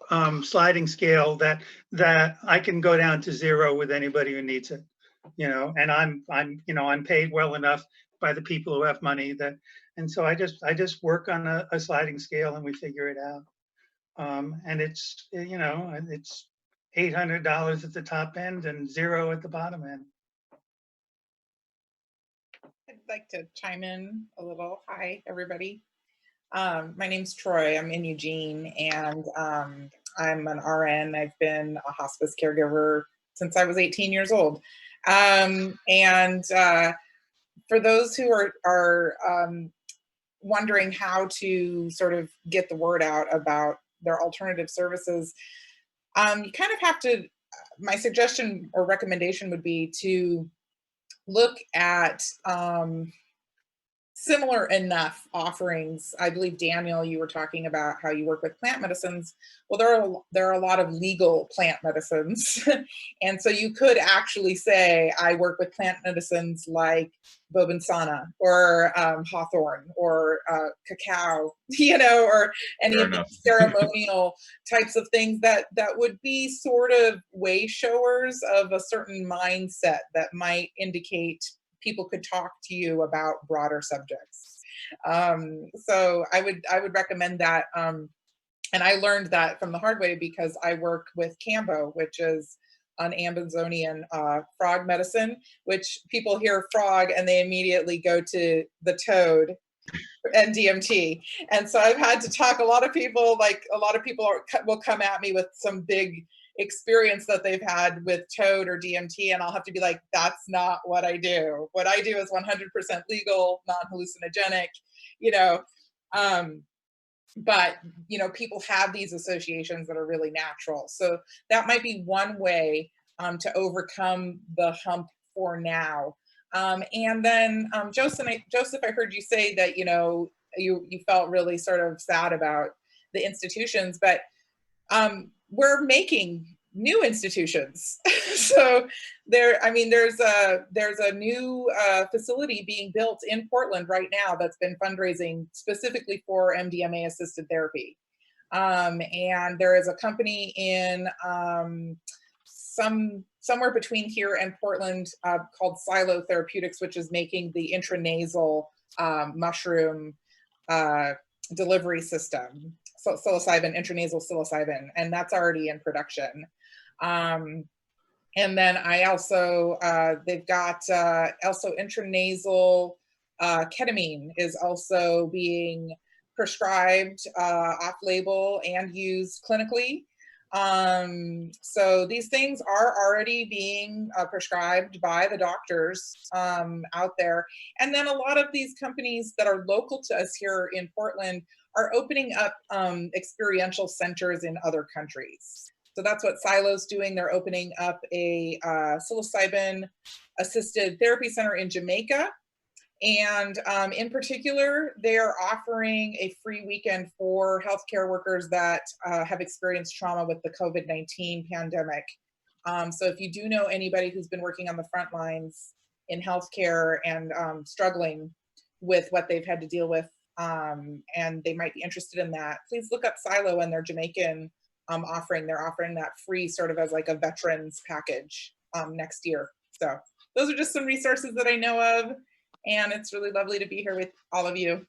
sliding scale that I can go down to zero with anybody who needs it, and I'm paid well enough by the people who have money and so I just work on a sliding scale and we figure it out. And it's it's $800 at the top end and zero at the bottom end. I'd like to chime in a little. Hi, everybody. My name's Troy. I'm in Eugene, and I'm an RN. I've been a hospice caregiver since I was 18 years old. For those who are wondering how to sort of get the word out about their alternative services, you kind of have to, my suggestion or recommendation would be to look at similar enough offerings. I believe, Daniel, you were talking about how you work with plant medicines. Well, there are a lot of legal plant medicines. And so you could actually say, I work with plant medicines like Bobensana or hawthorn or cacao, or any of the ceremonial types of things that would be sort of way showers of a certain mindset that might indicate people could talk to you about broader subjects. So I would recommend that. And I learned that from the hard way because I work with Cambo, which is an Amazonian frog medicine, which people hear frog and they immediately go to the toad and DMT. And so I've had to talk, a lot of people will come at me with some big experience that they've had with toad or DMT, and I'll have to be like, that's not what I do. What I do is 100% legal, non-hallucinogenic, you know. But people have these associations that are really natural. So that might be one way to overcome the hump for now. And then Joseph, I heard you say that you felt really sort of sad about the institutions, but we're making new institutions. So there's a new facility being built in Portland right now that's been fundraising specifically for MDMA assisted therapy. And there is a company in somewhere between here and Portland called Silo Therapeutics, which is making the intranasal mushroom delivery system. So psilocybin, intranasal psilocybin, and that's already in production. And then I also, they've got also intranasal ketamine is also being prescribed off-label and used clinically. So these things are already being prescribed by the doctors out there. And then a lot of these companies that are local to us here in Portland are opening up experiential centers in other countries. So that's what Silo's doing. They're opening up a psilocybin assisted therapy center in Jamaica. And in particular, they are offering a free weekend for healthcare workers that have experienced trauma with the COVID-19 pandemic. So if you do know anybody who's been working on the front lines in healthcare and struggling with what they've had to deal with, and they might be interested in that, please look up Silo and their Jamaican offering. They're offering that free sort of as like a veterans package next year. So those are just some resources that I know of. And it's really lovely to be here with all of you.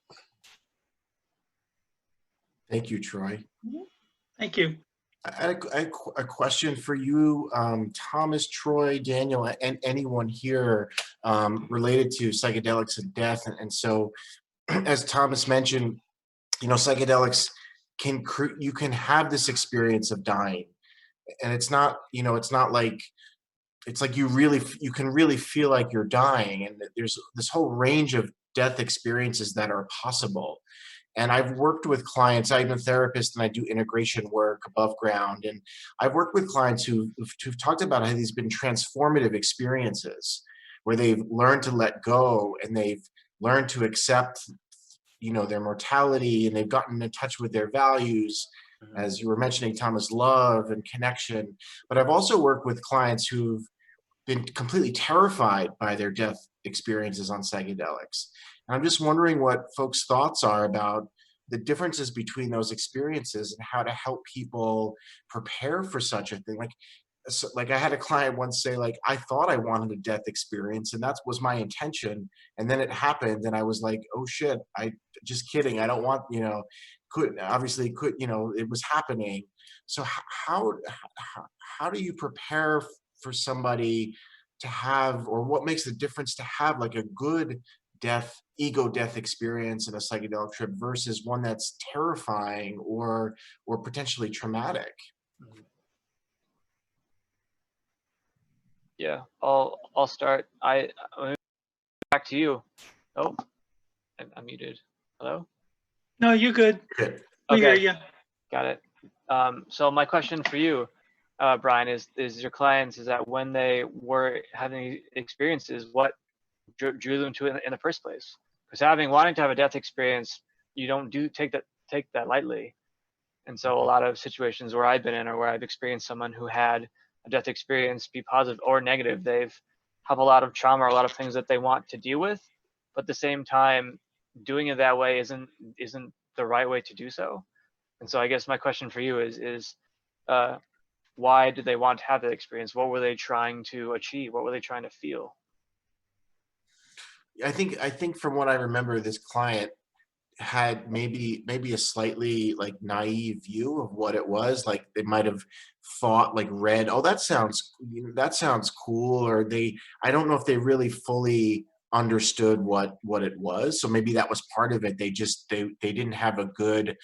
Thank you, Troy. Thank you. I had a question for you, Thomas, Troy, Daniel, and anyone here related to psychedelics and death. And so, as Thomas mentioned, psychedelics you can have this experience of dying, and it's not like, it's like you can really feel like you're dying, and there's this whole range of death experiences that are possible. And I've worked with clients, I'm a therapist and I do integration work above ground, and I've worked with clients who've talked about how these been transformative experiences where they've learned to let go and they've learned to accept their mortality, and they've gotten in touch with their values, as you were mentioning, Thomas, love and connection. But I've also worked with clients who've been completely terrified by their death experiences on psychedelics. And I'm just wondering what folks' thoughts are about the differences between those experiences and how to help people prepare for such a thing. Like I had a client once say, like, I thought I wanted a death experience and that was my intention. And then it happened and I was like, oh shit, just kidding. I don't want, it was happening. So how do you prepare for somebody to have, or what makes the difference to have like a good ego death experience in a psychedelic trip versus one that's terrifying or potentially traumatic? Yeah, I'll start. Back to you. Oh, I'm muted. Hello? No, you're good. Good. We hear Okay, you. got it. So my question for you, Brian, is your clients, is that when they were having experiences, what drew them to it in the first place? Because wanting to have a death experience, you don't take that lightly. And so a lot of situations where I've been in, or where I've experienced someone who had a death experience, be positive or negative, they've have a lot of trauma or a lot of things that they want to deal with, but at the same time, doing it that way isn't the right way to do so. And so I guess my question for you is why did they want to have that experience? What were they trying to achieve? What were they trying to feel? I think from what I remember, this client had maybe a slightly like naive view of what it was. Like they might have thought, like read, oh, that sounds cool, or I don't know if they really fully understood what it was. So maybe that was part of it. They didn't have a good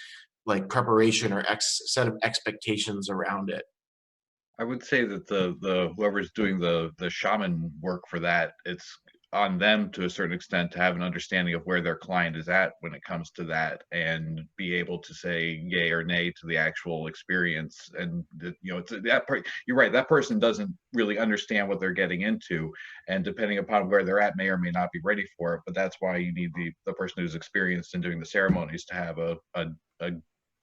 like preparation or set of expectations around it. I would say that the whoever's doing the shaman work for that, it's on them to a certain extent to have an understanding of where their client is at when it comes to that, and be able to say yay or nay to the actual experience. And you know, it's that part. You're right. That person doesn't really understand what they're getting into, and depending upon where they're at, may or may not be ready for it. But that's why you need the person who's experienced in doing the ceremonies to have a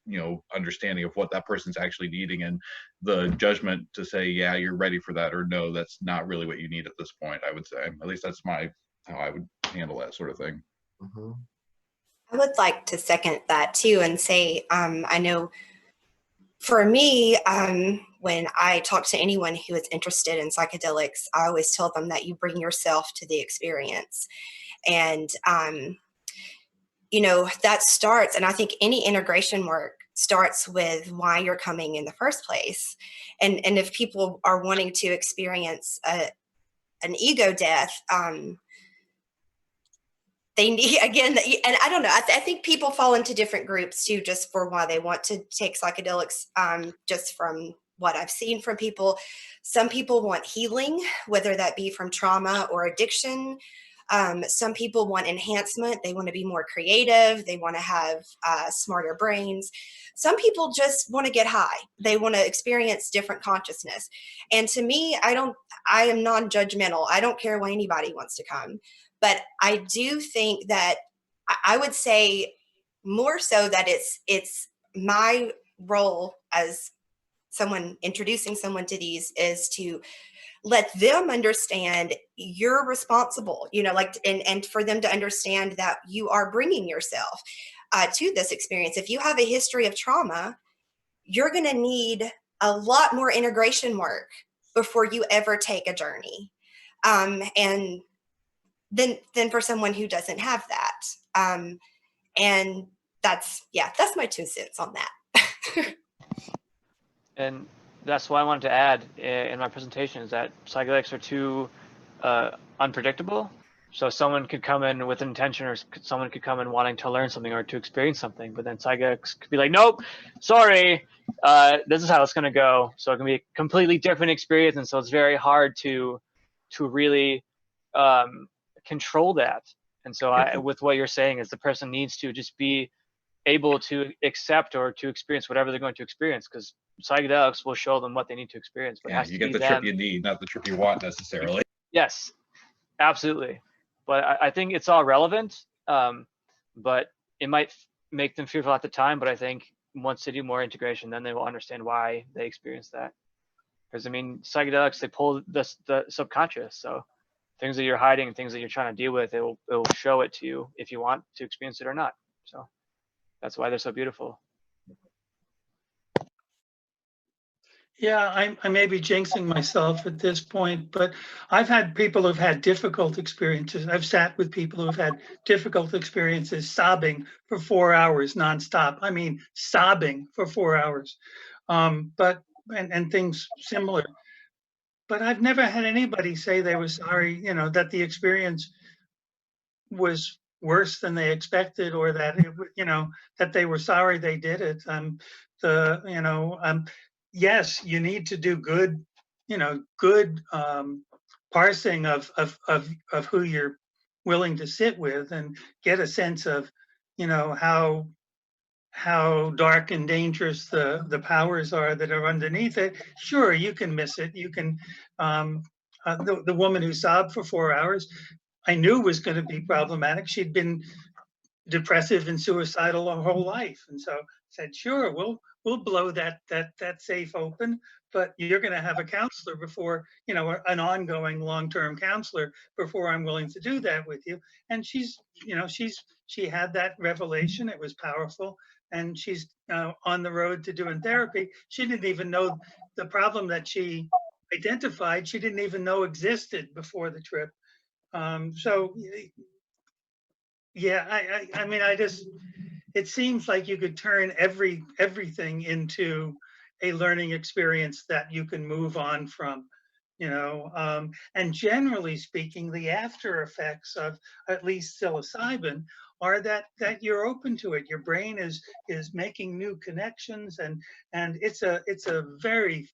you know, understanding of what that person's actually needing, and the judgment to say, yeah, you're ready for that, or no, that's not really what you need at this point. I would say, at least that's how I would handle that sort of thing. Mm-hmm. I would like to second that too, and say, I know for me, when I talk to anyone who is interested in psychedelics, I always tell them that you bring yourself to the experience. And you know, that starts, and I think any integration work starts with why you're coming in the first place. And if people are wanting to experience an ego death, they need, again, and I don't know, I think people fall into different groups too, just for why they want to take psychedelics. Just from what I've seen from people, some people want healing, whether that be from trauma or addiction. Some people want enhancement. They want to be more creative. They want to have smarter brains. Some people just want to get high. They want to experience different consciousness. And to me, I am non-judgmental. I don't care why anybody wants to come. But I do think that I would say more so that it's my role as someone introducing someone to these is to let them understand you're responsible, you know, like, and for them to understand that you are bringing yourself to this experience. If you have a history of trauma, you're going to need a lot more integration work before you ever take a journey. And then for someone who doesn't have that. And that's my 2 cents on that. And that's why I wanted to add in my presentation is that psychedelics are too unpredictable. So someone could come in with intention, or someone could come in wanting to learn something or to experience something, but then psychedelics could be like, nope, sorry, this is how it's going to go. So it can be a completely different experience, and so it's very hard to really control that. And so with what you're saying is the person needs to just be able to accept or to experience whatever they're going to experience, because psychedelics will show them what they need to experience. But yeah, you get the trip you need, not the trip you want necessarily. Yes, absolutely. But I think it's all relevant, but it might make them fearful at the time. But I think once they do more integration, then they will understand why they experience that. Because I mean, psychedelics, they pull the subconscious. So things that you're hiding and things that you're trying to deal with, it will show it to you if you want to experience it or not. So that's why they're so beautiful. Yeah, I may be jinxing myself at this point, but I've had people who've had difficult experiences. I've sat with people who've had difficult experiences, sobbing for 4 hours nonstop. I mean, sobbing for 4 hours, and things similar. But I've never had anybody say they were sorry, you know, that the experience was worse than they expected, or that you know, that they were sorry they did it. Yes, you need to do good, you know, good parsing of who you're willing to sit with, and get a sense of, you know, how dark and dangerous the powers are that are underneath it. Sure, you can miss it. You can the woman who sobbed for 4 hours, I knew was going to be problematic. She'd been depressive and suicidal her whole life, and so said, "Sure, we'll blow that safe open, but you're going to have a counselor before, you know, an ongoing long-term counselor before I'm willing to do that with you." And she had that revelation. It was powerful, and she's on the road to doing therapy. She didn't even know the problem that she identified. She didn't even know existed before the trip. So yeah, I mean, it seems like you could turn everything into a learning experience that you can move on from, And generally speaking, the after effects of at least psilocybin are that you're open to it. Your brain is making new connections, and it's a very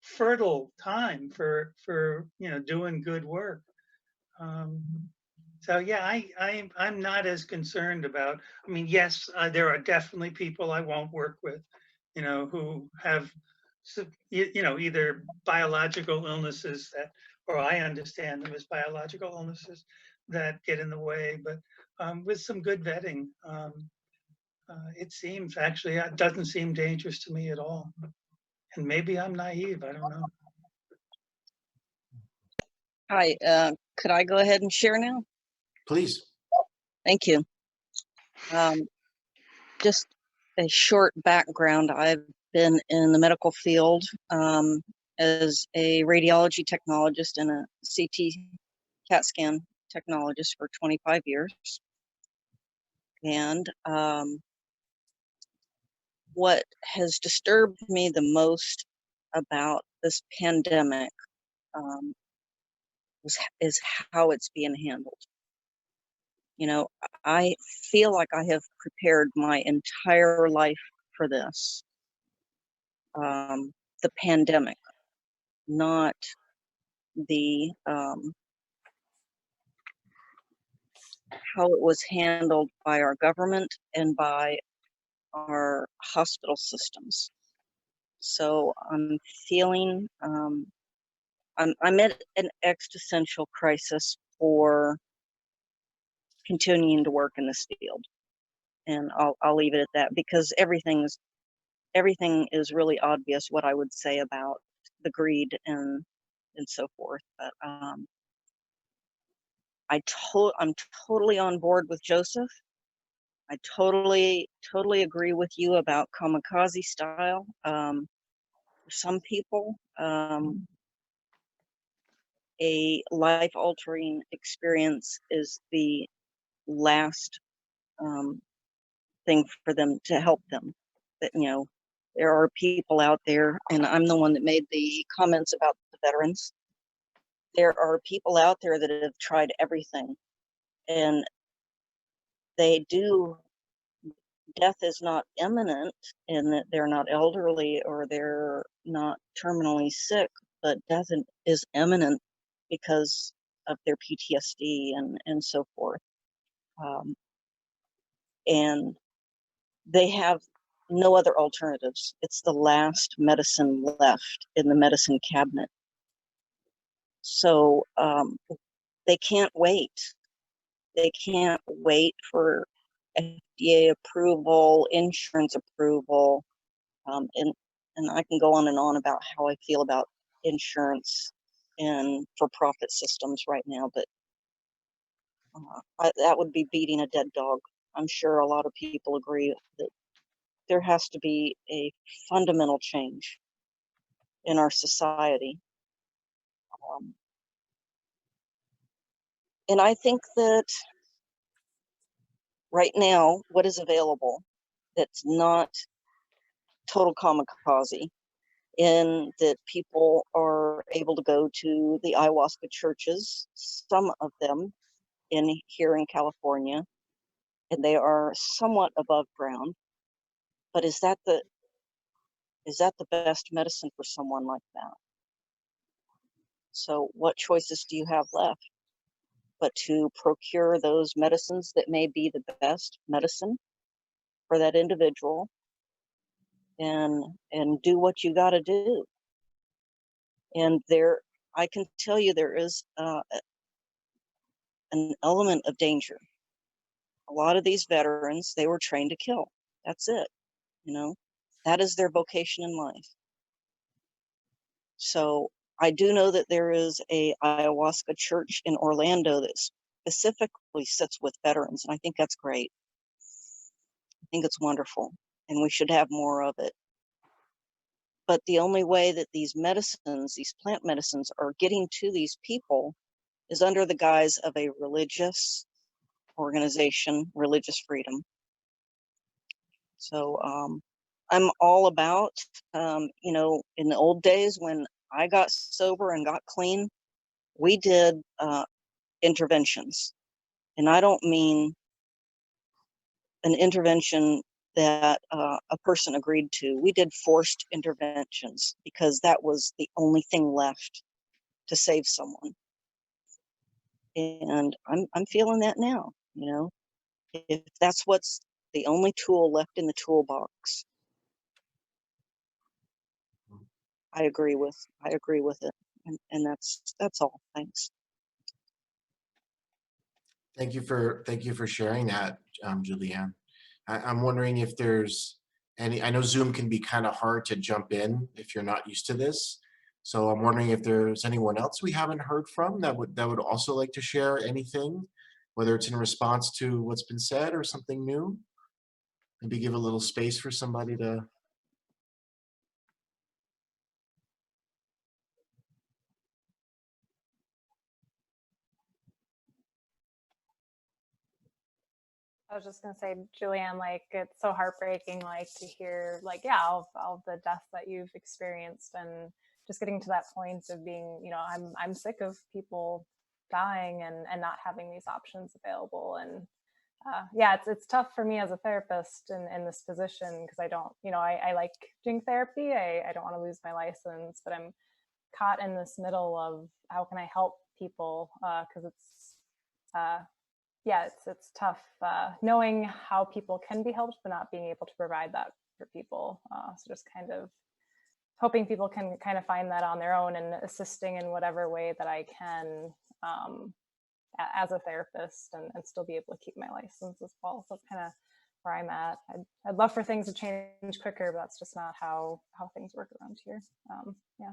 fertile time for doing good work. So yeah, I'm not as concerned about. I mean, yes, there are definitely people I won't work with, who have, either biological illnesses that, or I understand them as biological illnesses that get in the way. But with some good vetting, it seems actually it doesn't seem dangerous to me at all. And maybe I'm naive. I don't know. Hi, could I go ahead and share now? Please. Thank you. Just a short background. I've been in the medical field as a radiology technologist and a CT CAT scan technologist for 25 years. And what has disturbed me the most about this pandemic is how it's being handled. I feel like I have prepared my entire life for this. The pandemic, not the how it was handled by our government and by our hospital systems. So I'm feeling I'm at an existential crisis for continuing to work in this field, and I'll leave it at that, because everything is really obvious what I would say about the greed and so forth. But I'm totally on board with Joseph. I totally agree with you about kamikaze style. For some people, a life-altering experience is the last thing for them to help them. That, there are people out there, and I'm the one that made the comments about the veterans. There are people out there that have tried everything, and death is not imminent in that they're not elderly or they're not terminally sick, but death is imminent because of their PTSD and so forth. And they have no other alternatives. It's the last medicine left in the medicine cabinet. So they can't wait. They can't wait for FDA approval, insurance approval, and I can go on and on about how I feel about insurance and for-profit systems right now, but that would be beating a dead dog. I'm sure a lot of people agree that there has to be a fundamental change in our society. And I think that right now, what is available that's not total kamikaze, in that people are able to go to the ayahuasca churches, some of them here in California, and they are somewhat above ground. But is that the best medicine for someone like that? So what choices do you have left but to procure those medicines that may be the best medicine for that individual, and do what you got to do? And I can tell you there is an element of danger. A lot of these veterans, they were trained to kill. That's it. That is their vocation in life. So I do know that there is a ayahuasca church in Orlando that specifically sits with veterans, and I think that's great. I think it's wonderful, and we should have more of it. But the only way that these medicines, these plant medicines, are getting to these people is under the guise of a religious organization, religious freedom. So I'm all about, in the old days when I got sober and got clean, we did interventions. And I don't mean an intervention that a person agreed to. We did forced interventions because that was the only thing left to save someone. And I'm feeling that now, you know, if that's what's the only tool left in the toolbox, I agree with it. And that's all. Thanks. Thank you for sharing that, Julianne. I'm wondering if there's any. I know Zoom can be kind of hard to jump in if you're not used to this. So I'm wondering if there's anyone else we haven't heard from that would also like to share anything, whether it's in response to what's been said or something new. Maybe give a little space for somebody to. I was just gonna say, Julianne, like it's so heartbreaking, like to hear, like, yeah, all the death that you've experienced, and just getting to that point of being, you know, I'm sick of people dying and not having these options available. And yeah, it's tough for me as a therapist in this position, because I don't, you know, I like doing therapy. I don't want to lose my license, but I'm caught in this middle of how can I help people, because it's yeah, it's tough knowing how people can be helped, but not being able to provide that for people. So just kind of hoping people can kind of find that on their own, and assisting in whatever way that I can as a therapist, and still be able to keep my license as well. So that's kind of where I'm at. I'd love for things to change quicker, but that's just not how things work around here. Yeah,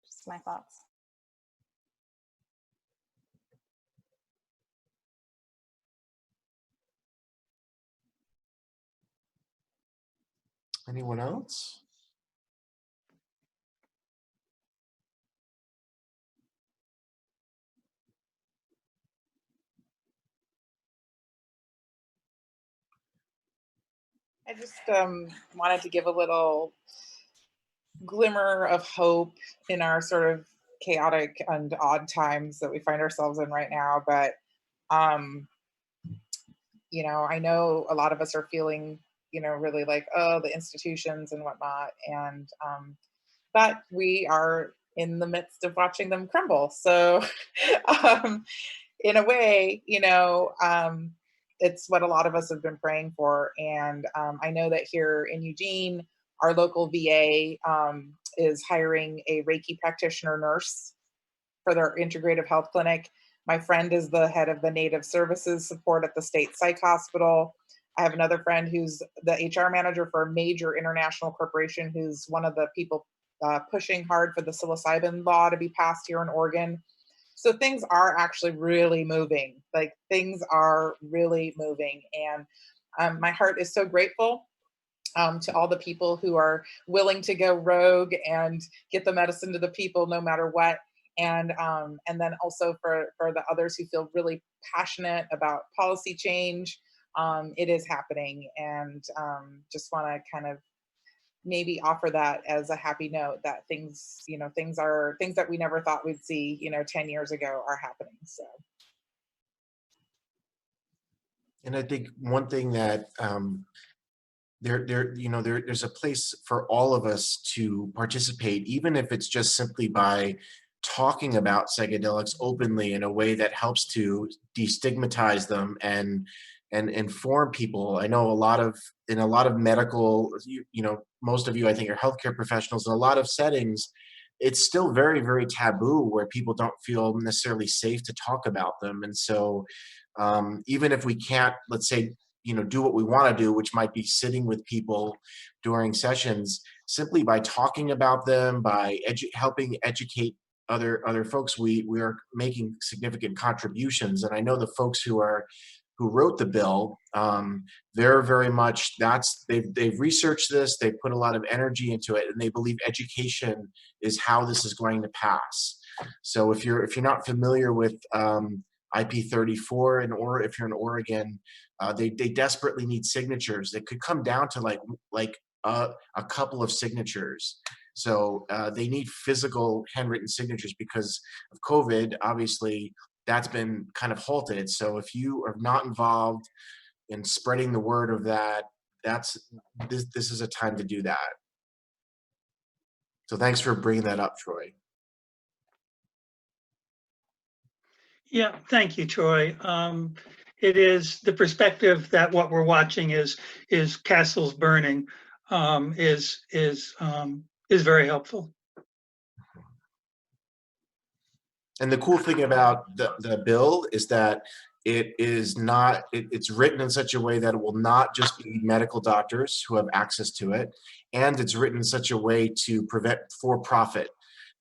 just my thoughts. Anyone else? I just wanted to give a little glimmer of hope in our sort of chaotic and odd times that we find ourselves in right now. But, you know, I know a lot of us are feeling, you know, really like, oh, the institutions and whatnot. And, but we are in the midst of watching them crumble. So in a way, you know, it's what a lot of us have been praying for. And I know that here in Eugene, our local VA is hiring a Reiki practitioner nurse for their integrative health clinic. My friend is the head of the Native Services support at the state psych hospital. I have another friend who's the HR manager for a major international corporation, who's one of the people pushing hard for the psilocybin law to be passed here in Oregon. So things are actually really moving. Like things are really moving. And my heart is so grateful to all the people who are willing to go rogue and get the medicine to the people no matter what. And then also for the others who feel really passionate about policy change, it is happening. And just want to kind of maybe offer that as a happy note that things, you know, things that we never thought we'd see, you know, 10 years ago are happening. So. And I think one thing that there's a place for all of us to participate, even if it's just simply by talking about psychedelics openly in a way that helps to destigmatize them and inform people. I know in a lot of medical, you know, most of you I think are healthcare professionals. In a lot of settings, it's still very, very taboo where people don't feel necessarily safe to talk about them. And so even if we can't, let's say, you know, do what we want to do, which might be sitting with people during sessions, simply by talking about them, by helping educate other folks, we are making significant contributions. And I know the folks who wrote the bill, they're very much, they've researched this, they've put a lot of energy into it, and they believe education is how this is going to pass. So if you're not familiar with IP 34, or if you're in Oregon, they desperately need signatures. It could come down to like a couple of signatures So they need physical handwritten signatures because of COVID. Obviously, that's been kind of halted. So if you are not involved in spreading the word of that, this is a time to do that. So thanks for bringing that up, Troy. Yeah, thank you, Troy. It is the perspective that what we're watching is castles burning is very helpful. And the cool thing about the bill is that it's written in such a way that it will not just be medical doctors who have access to it, and it's written in such a way to prevent for profit.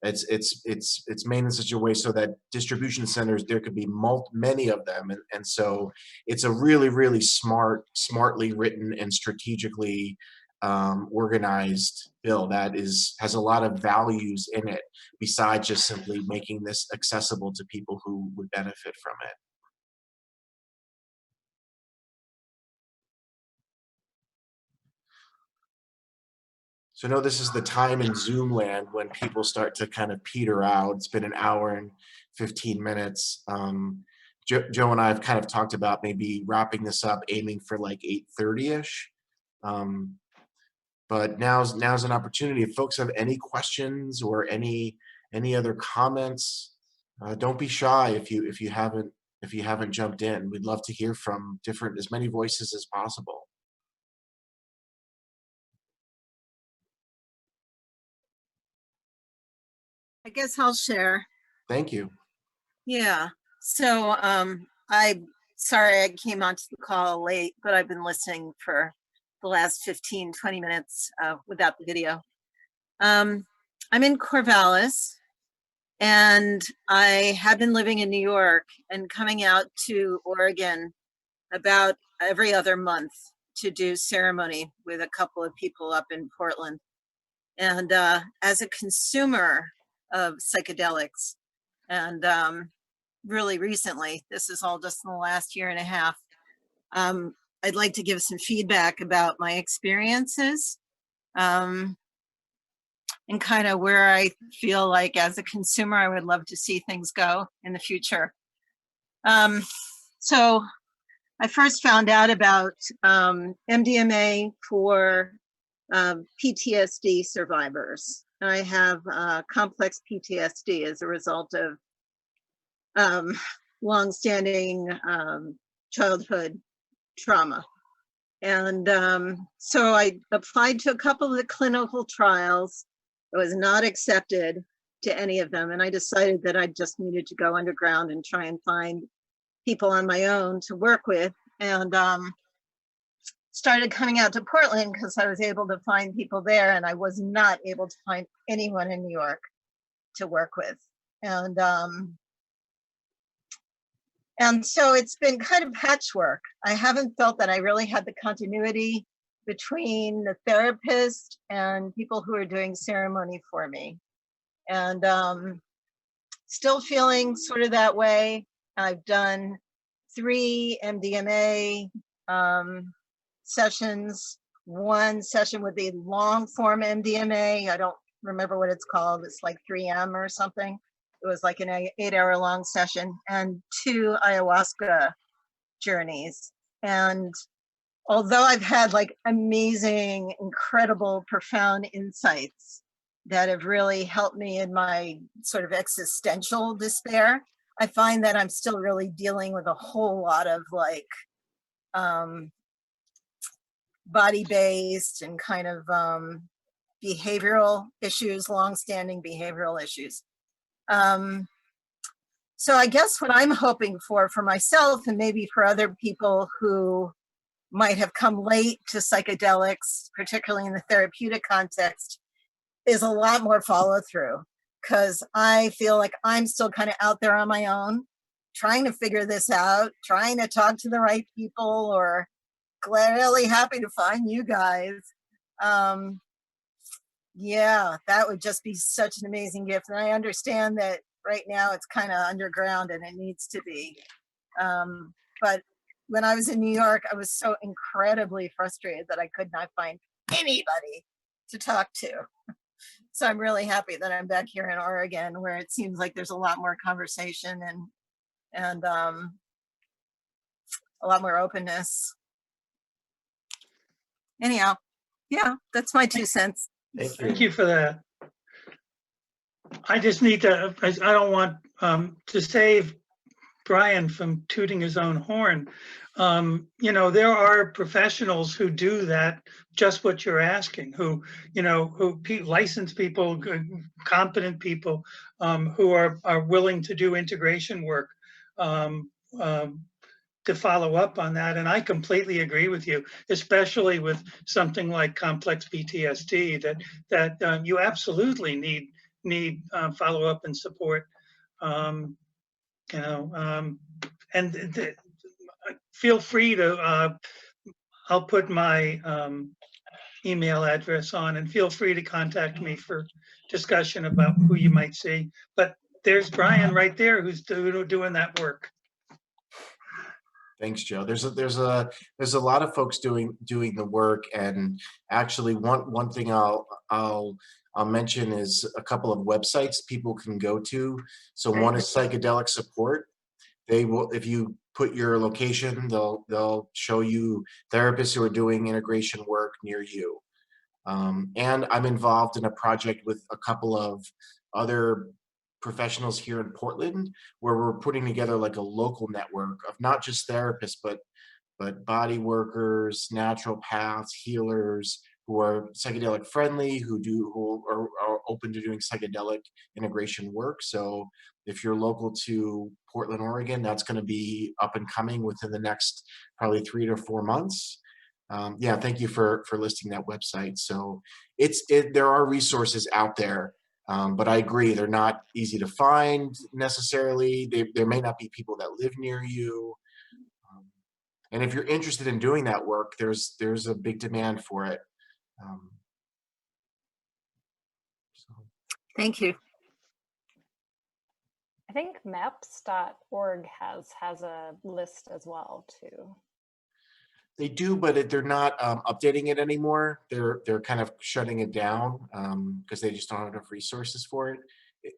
It's made in such a way so that distribution centers, there could be many of them, and so it's a really smartly written and strategically organized bill that has a lot of values in it besides just simply making this accessible to people who would benefit from it. So I know this is the time in Zoom land when people start to kind of peter out. It's been an hour and 15 minutes. Joe and I have kind of talked about maybe wrapping this up, aiming for like 8:30-ish. But now's an opportunity. If folks have any questions or any other comments, don't be shy if you haven't jumped in. We'd love to hear from as many voices as possible. I guess I'll share. Thank you. Yeah. So I'm sorry I came onto the call late, but I've been listening for the last 15, 20 minutes without the video. I'm in Corvallis, and I have been living in New York and coming out to Oregon about every other month to do ceremony with a couple of people up in Portland. And as a consumer of psychedelics, and really recently, this is all just in the last year and a half, I'd like to give some feedback about my experiences and kind of where I feel like as a consumer, I would love to see things go in the future. So I first found out about MDMA for PTSD survivors. I have complex PTSD as a result of longstanding childhood trauma. And so I applied to a couple of the clinical trials. I was not accepted to any of them. And I decided that I just needed to go underground and try and find people on my own to work with. And started coming out to Portland because I was able to find people there, and I was not able to find anyone in New York to work with. And so it's been kind of patchwork. I haven't felt that I really had the continuity between the therapist and people who are doing ceremony for me. And still feeling sort of that way. I've done 3 MDMA sessions, 1 session with the long form MDMA. I don't remember what it's called. It's like 3M or something. It was like an 8-hour long session, and 2 ayahuasca journeys. And although I've had like amazing, incredible, profound insights that have really helped me in my sort of existential despair, I find that I'm still really dealing with a whole lot of like body-based and kind of behavioral issues, long-standing behavioral issues. So I guess what I'm hoping for myself, and maybe for other people who might have come late to psychedelics, particularly in the therapeutic context, is a lot more follow through, because I feel like I'm still kind of out there on my own, trying to figure this out, trying to talk to the right people, or really happy to find you guys. Yeah, that would just be such an amazing gift. And I understand that right now it's kind of underground and it needs to be. But when I was in New York, I was so incredibly frustrated that I could not find anybody to talk to. So I'm really happy that I'm back here in Oregon, where it seems like there's a lot more conversation and a lot more openness. Anyhow, yeah, that's my 2 cents. Thank you for that. I just need to, I don't want to save Brian from tooting his own horn. You know, there are professionals who do that, just what you're asking, who, you know, licensed people, competent people who are willing to do integration work to follow up on that. And I completely agree with you, especially with something like complex PTSD, that you absolutely need follow up and support. You know, and feel free to, I'll put my email address on, and feel free to contact me for discussion about who you might see. But there's Brian right there who's doing that work. Thanks, Joe. There's a lot of folks doing the work, and actually one thing I'll mention is a couple of websites people can go to. So one is Psychedelic Support. They will, if you put your location, they'll show you therapists who are doing integration work near you. And I'm involved in a project with a couple of other professionals here in Portland, where we're putting together like a local network of not just therapists, but body workers, naturopaths, healers who are psychedelic friendly, who are open to doing psychedelic integration work. So if you're local to Portland, Oregon, that's going to be up and coming within the next probably 3 to 4 months. Yeah, thank you for listing that website. So there are resources out there. But I agree, they're not easy to find necessarily. There may not be people that live near you. And if you're interested in doing that work, there's a big demand for it. Thank you. I think maps.org has a list as well too. They do, but they're not updating it anymore. They're kind of shutting it down because they just don't have enough resources for it.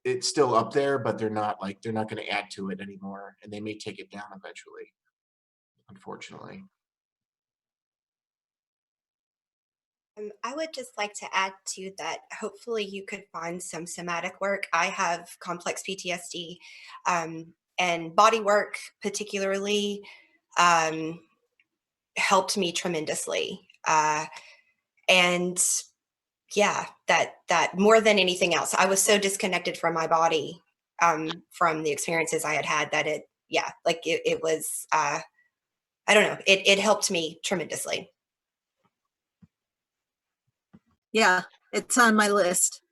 It's still up there, but they're not going to add to it anymore, and they may take it down eventually, unfortunately. I would just like to add to that. Hopefully you could find some somatic work. I have complex PTSD, and body work particularly helped me tremendously. And yeah, that more than anything else, I was so disconnected from my body from the experiences I had that it was, I don't know, it helped me tremendously. Yeah, it's on my list.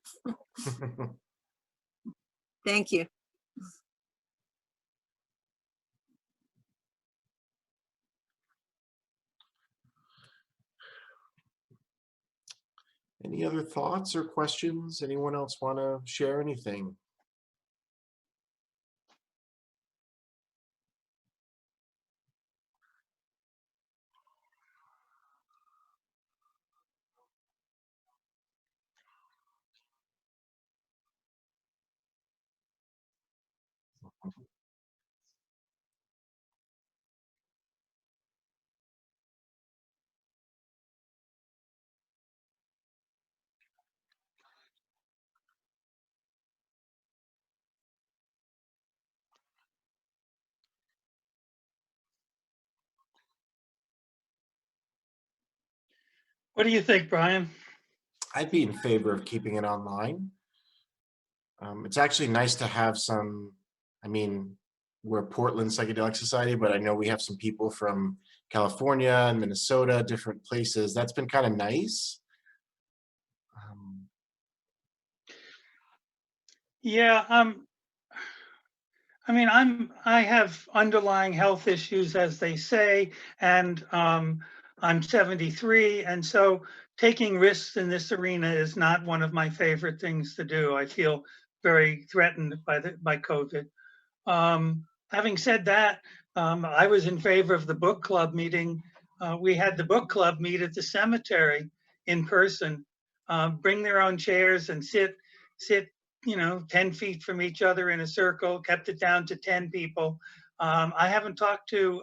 Thank you. Any other thoughts or questions? Anyone else want to share anything? What do you think, Brian? I'd be in favor of keeping it online. It's actually nice to have some, I mean, we're Portland Psychedelic Society, but I know we have some people from California and Minnesota, different places. That's been kind of nice. Yeah, I mean, I have underlying health issues, as they say, and I'm 73, and so taking risks in this arena is not one of my favorite things to do. I feel very threatened by COVID. Having said that, I was in favor of the book club meeting. We had the book club meet at the cemetery in person bring their own chairs and sit, 10 feet from each other in a circle, kept it down to 10 people. I haven't talked to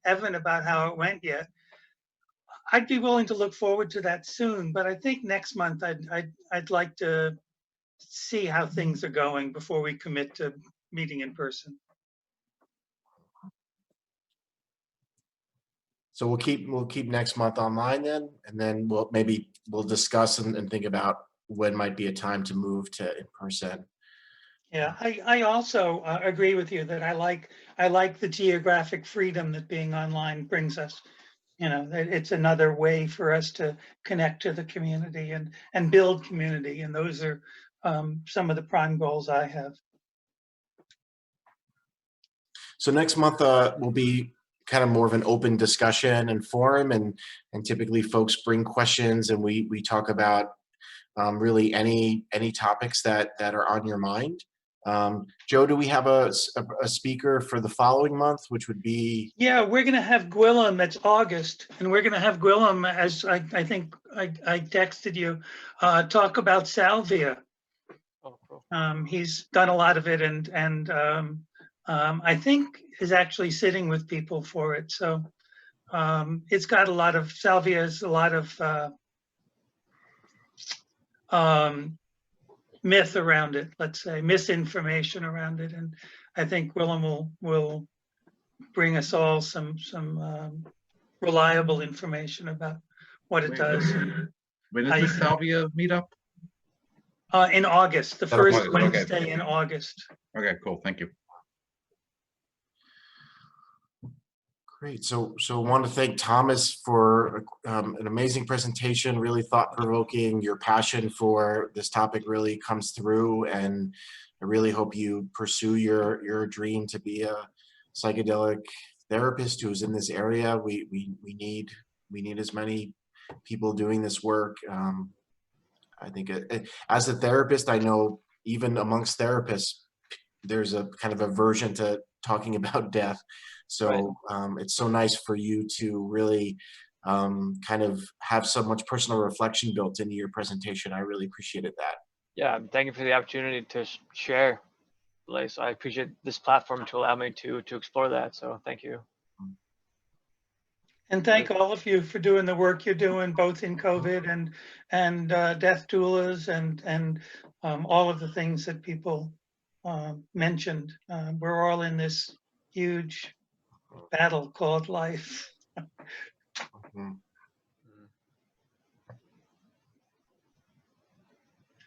Evan about how it went yet. I'd be willing to look forward to that soon, but I think next month I'd like to see how things are going before we commit to meeting in person. So we'll keep next month online then, and then we'll discuss and think about when might be a time to move to in person. Yeah, I also agree with you that I like the geographic freedom that being online brings us. It's another way for us to connect to the community and build community, and those are some of the prime goals I have. So next month will be kind of more of an open discussion and forum, and typically folks bring questions, and we talk about really any topics that are on your mind. Joe, do we have a speaker for the following month, which would be? Yeah, we're going to have Gwilym. It's August, and we're going to have Gwilym, as I think I texted you, talk about salvia. Oh, cool. He's done a lot of it, and I think is actually sitting with people for it. So it's got a lot of salvia's, a lot of myth around it, let's say, misinformation around it, and I think Gwilym will bring us all some reliable information about what it does. When is the Salvia meetup? In August, the That'll be first August, okay. Wednesday in August. Okay, cool. Thank you. Great. So I want to thank Thomas for an amazing presentation, really thought-provoking. Your passion for this topic really comes through, and I really hope you pursue your dream to be a psychedelic therapist who's in this area. We need as many people doing this work. I think as a therapist, I know even amongst therapists, there's a kind of aversion to talking about death. So it's so nice for you to really kind of have so much personal reflection built into your presentation. I really appreciated that. Yeah, thank you for the opportunity to share. So I appreciate this platform to allow me to explore that. So thank you. And thank all of you for doing the work you're doing, both in COVID and death doulas and all of the things that people mentioned. We're all in this huge battle called life. Okay.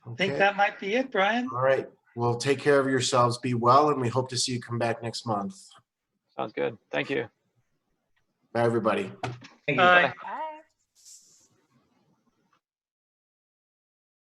I think that might be it, Brian. All right. Well, take care of yourselves. Be well, and we hope to see you come back next month. Sounds good. Thank you. Bye, everybody. Thank you. Bye. Bye.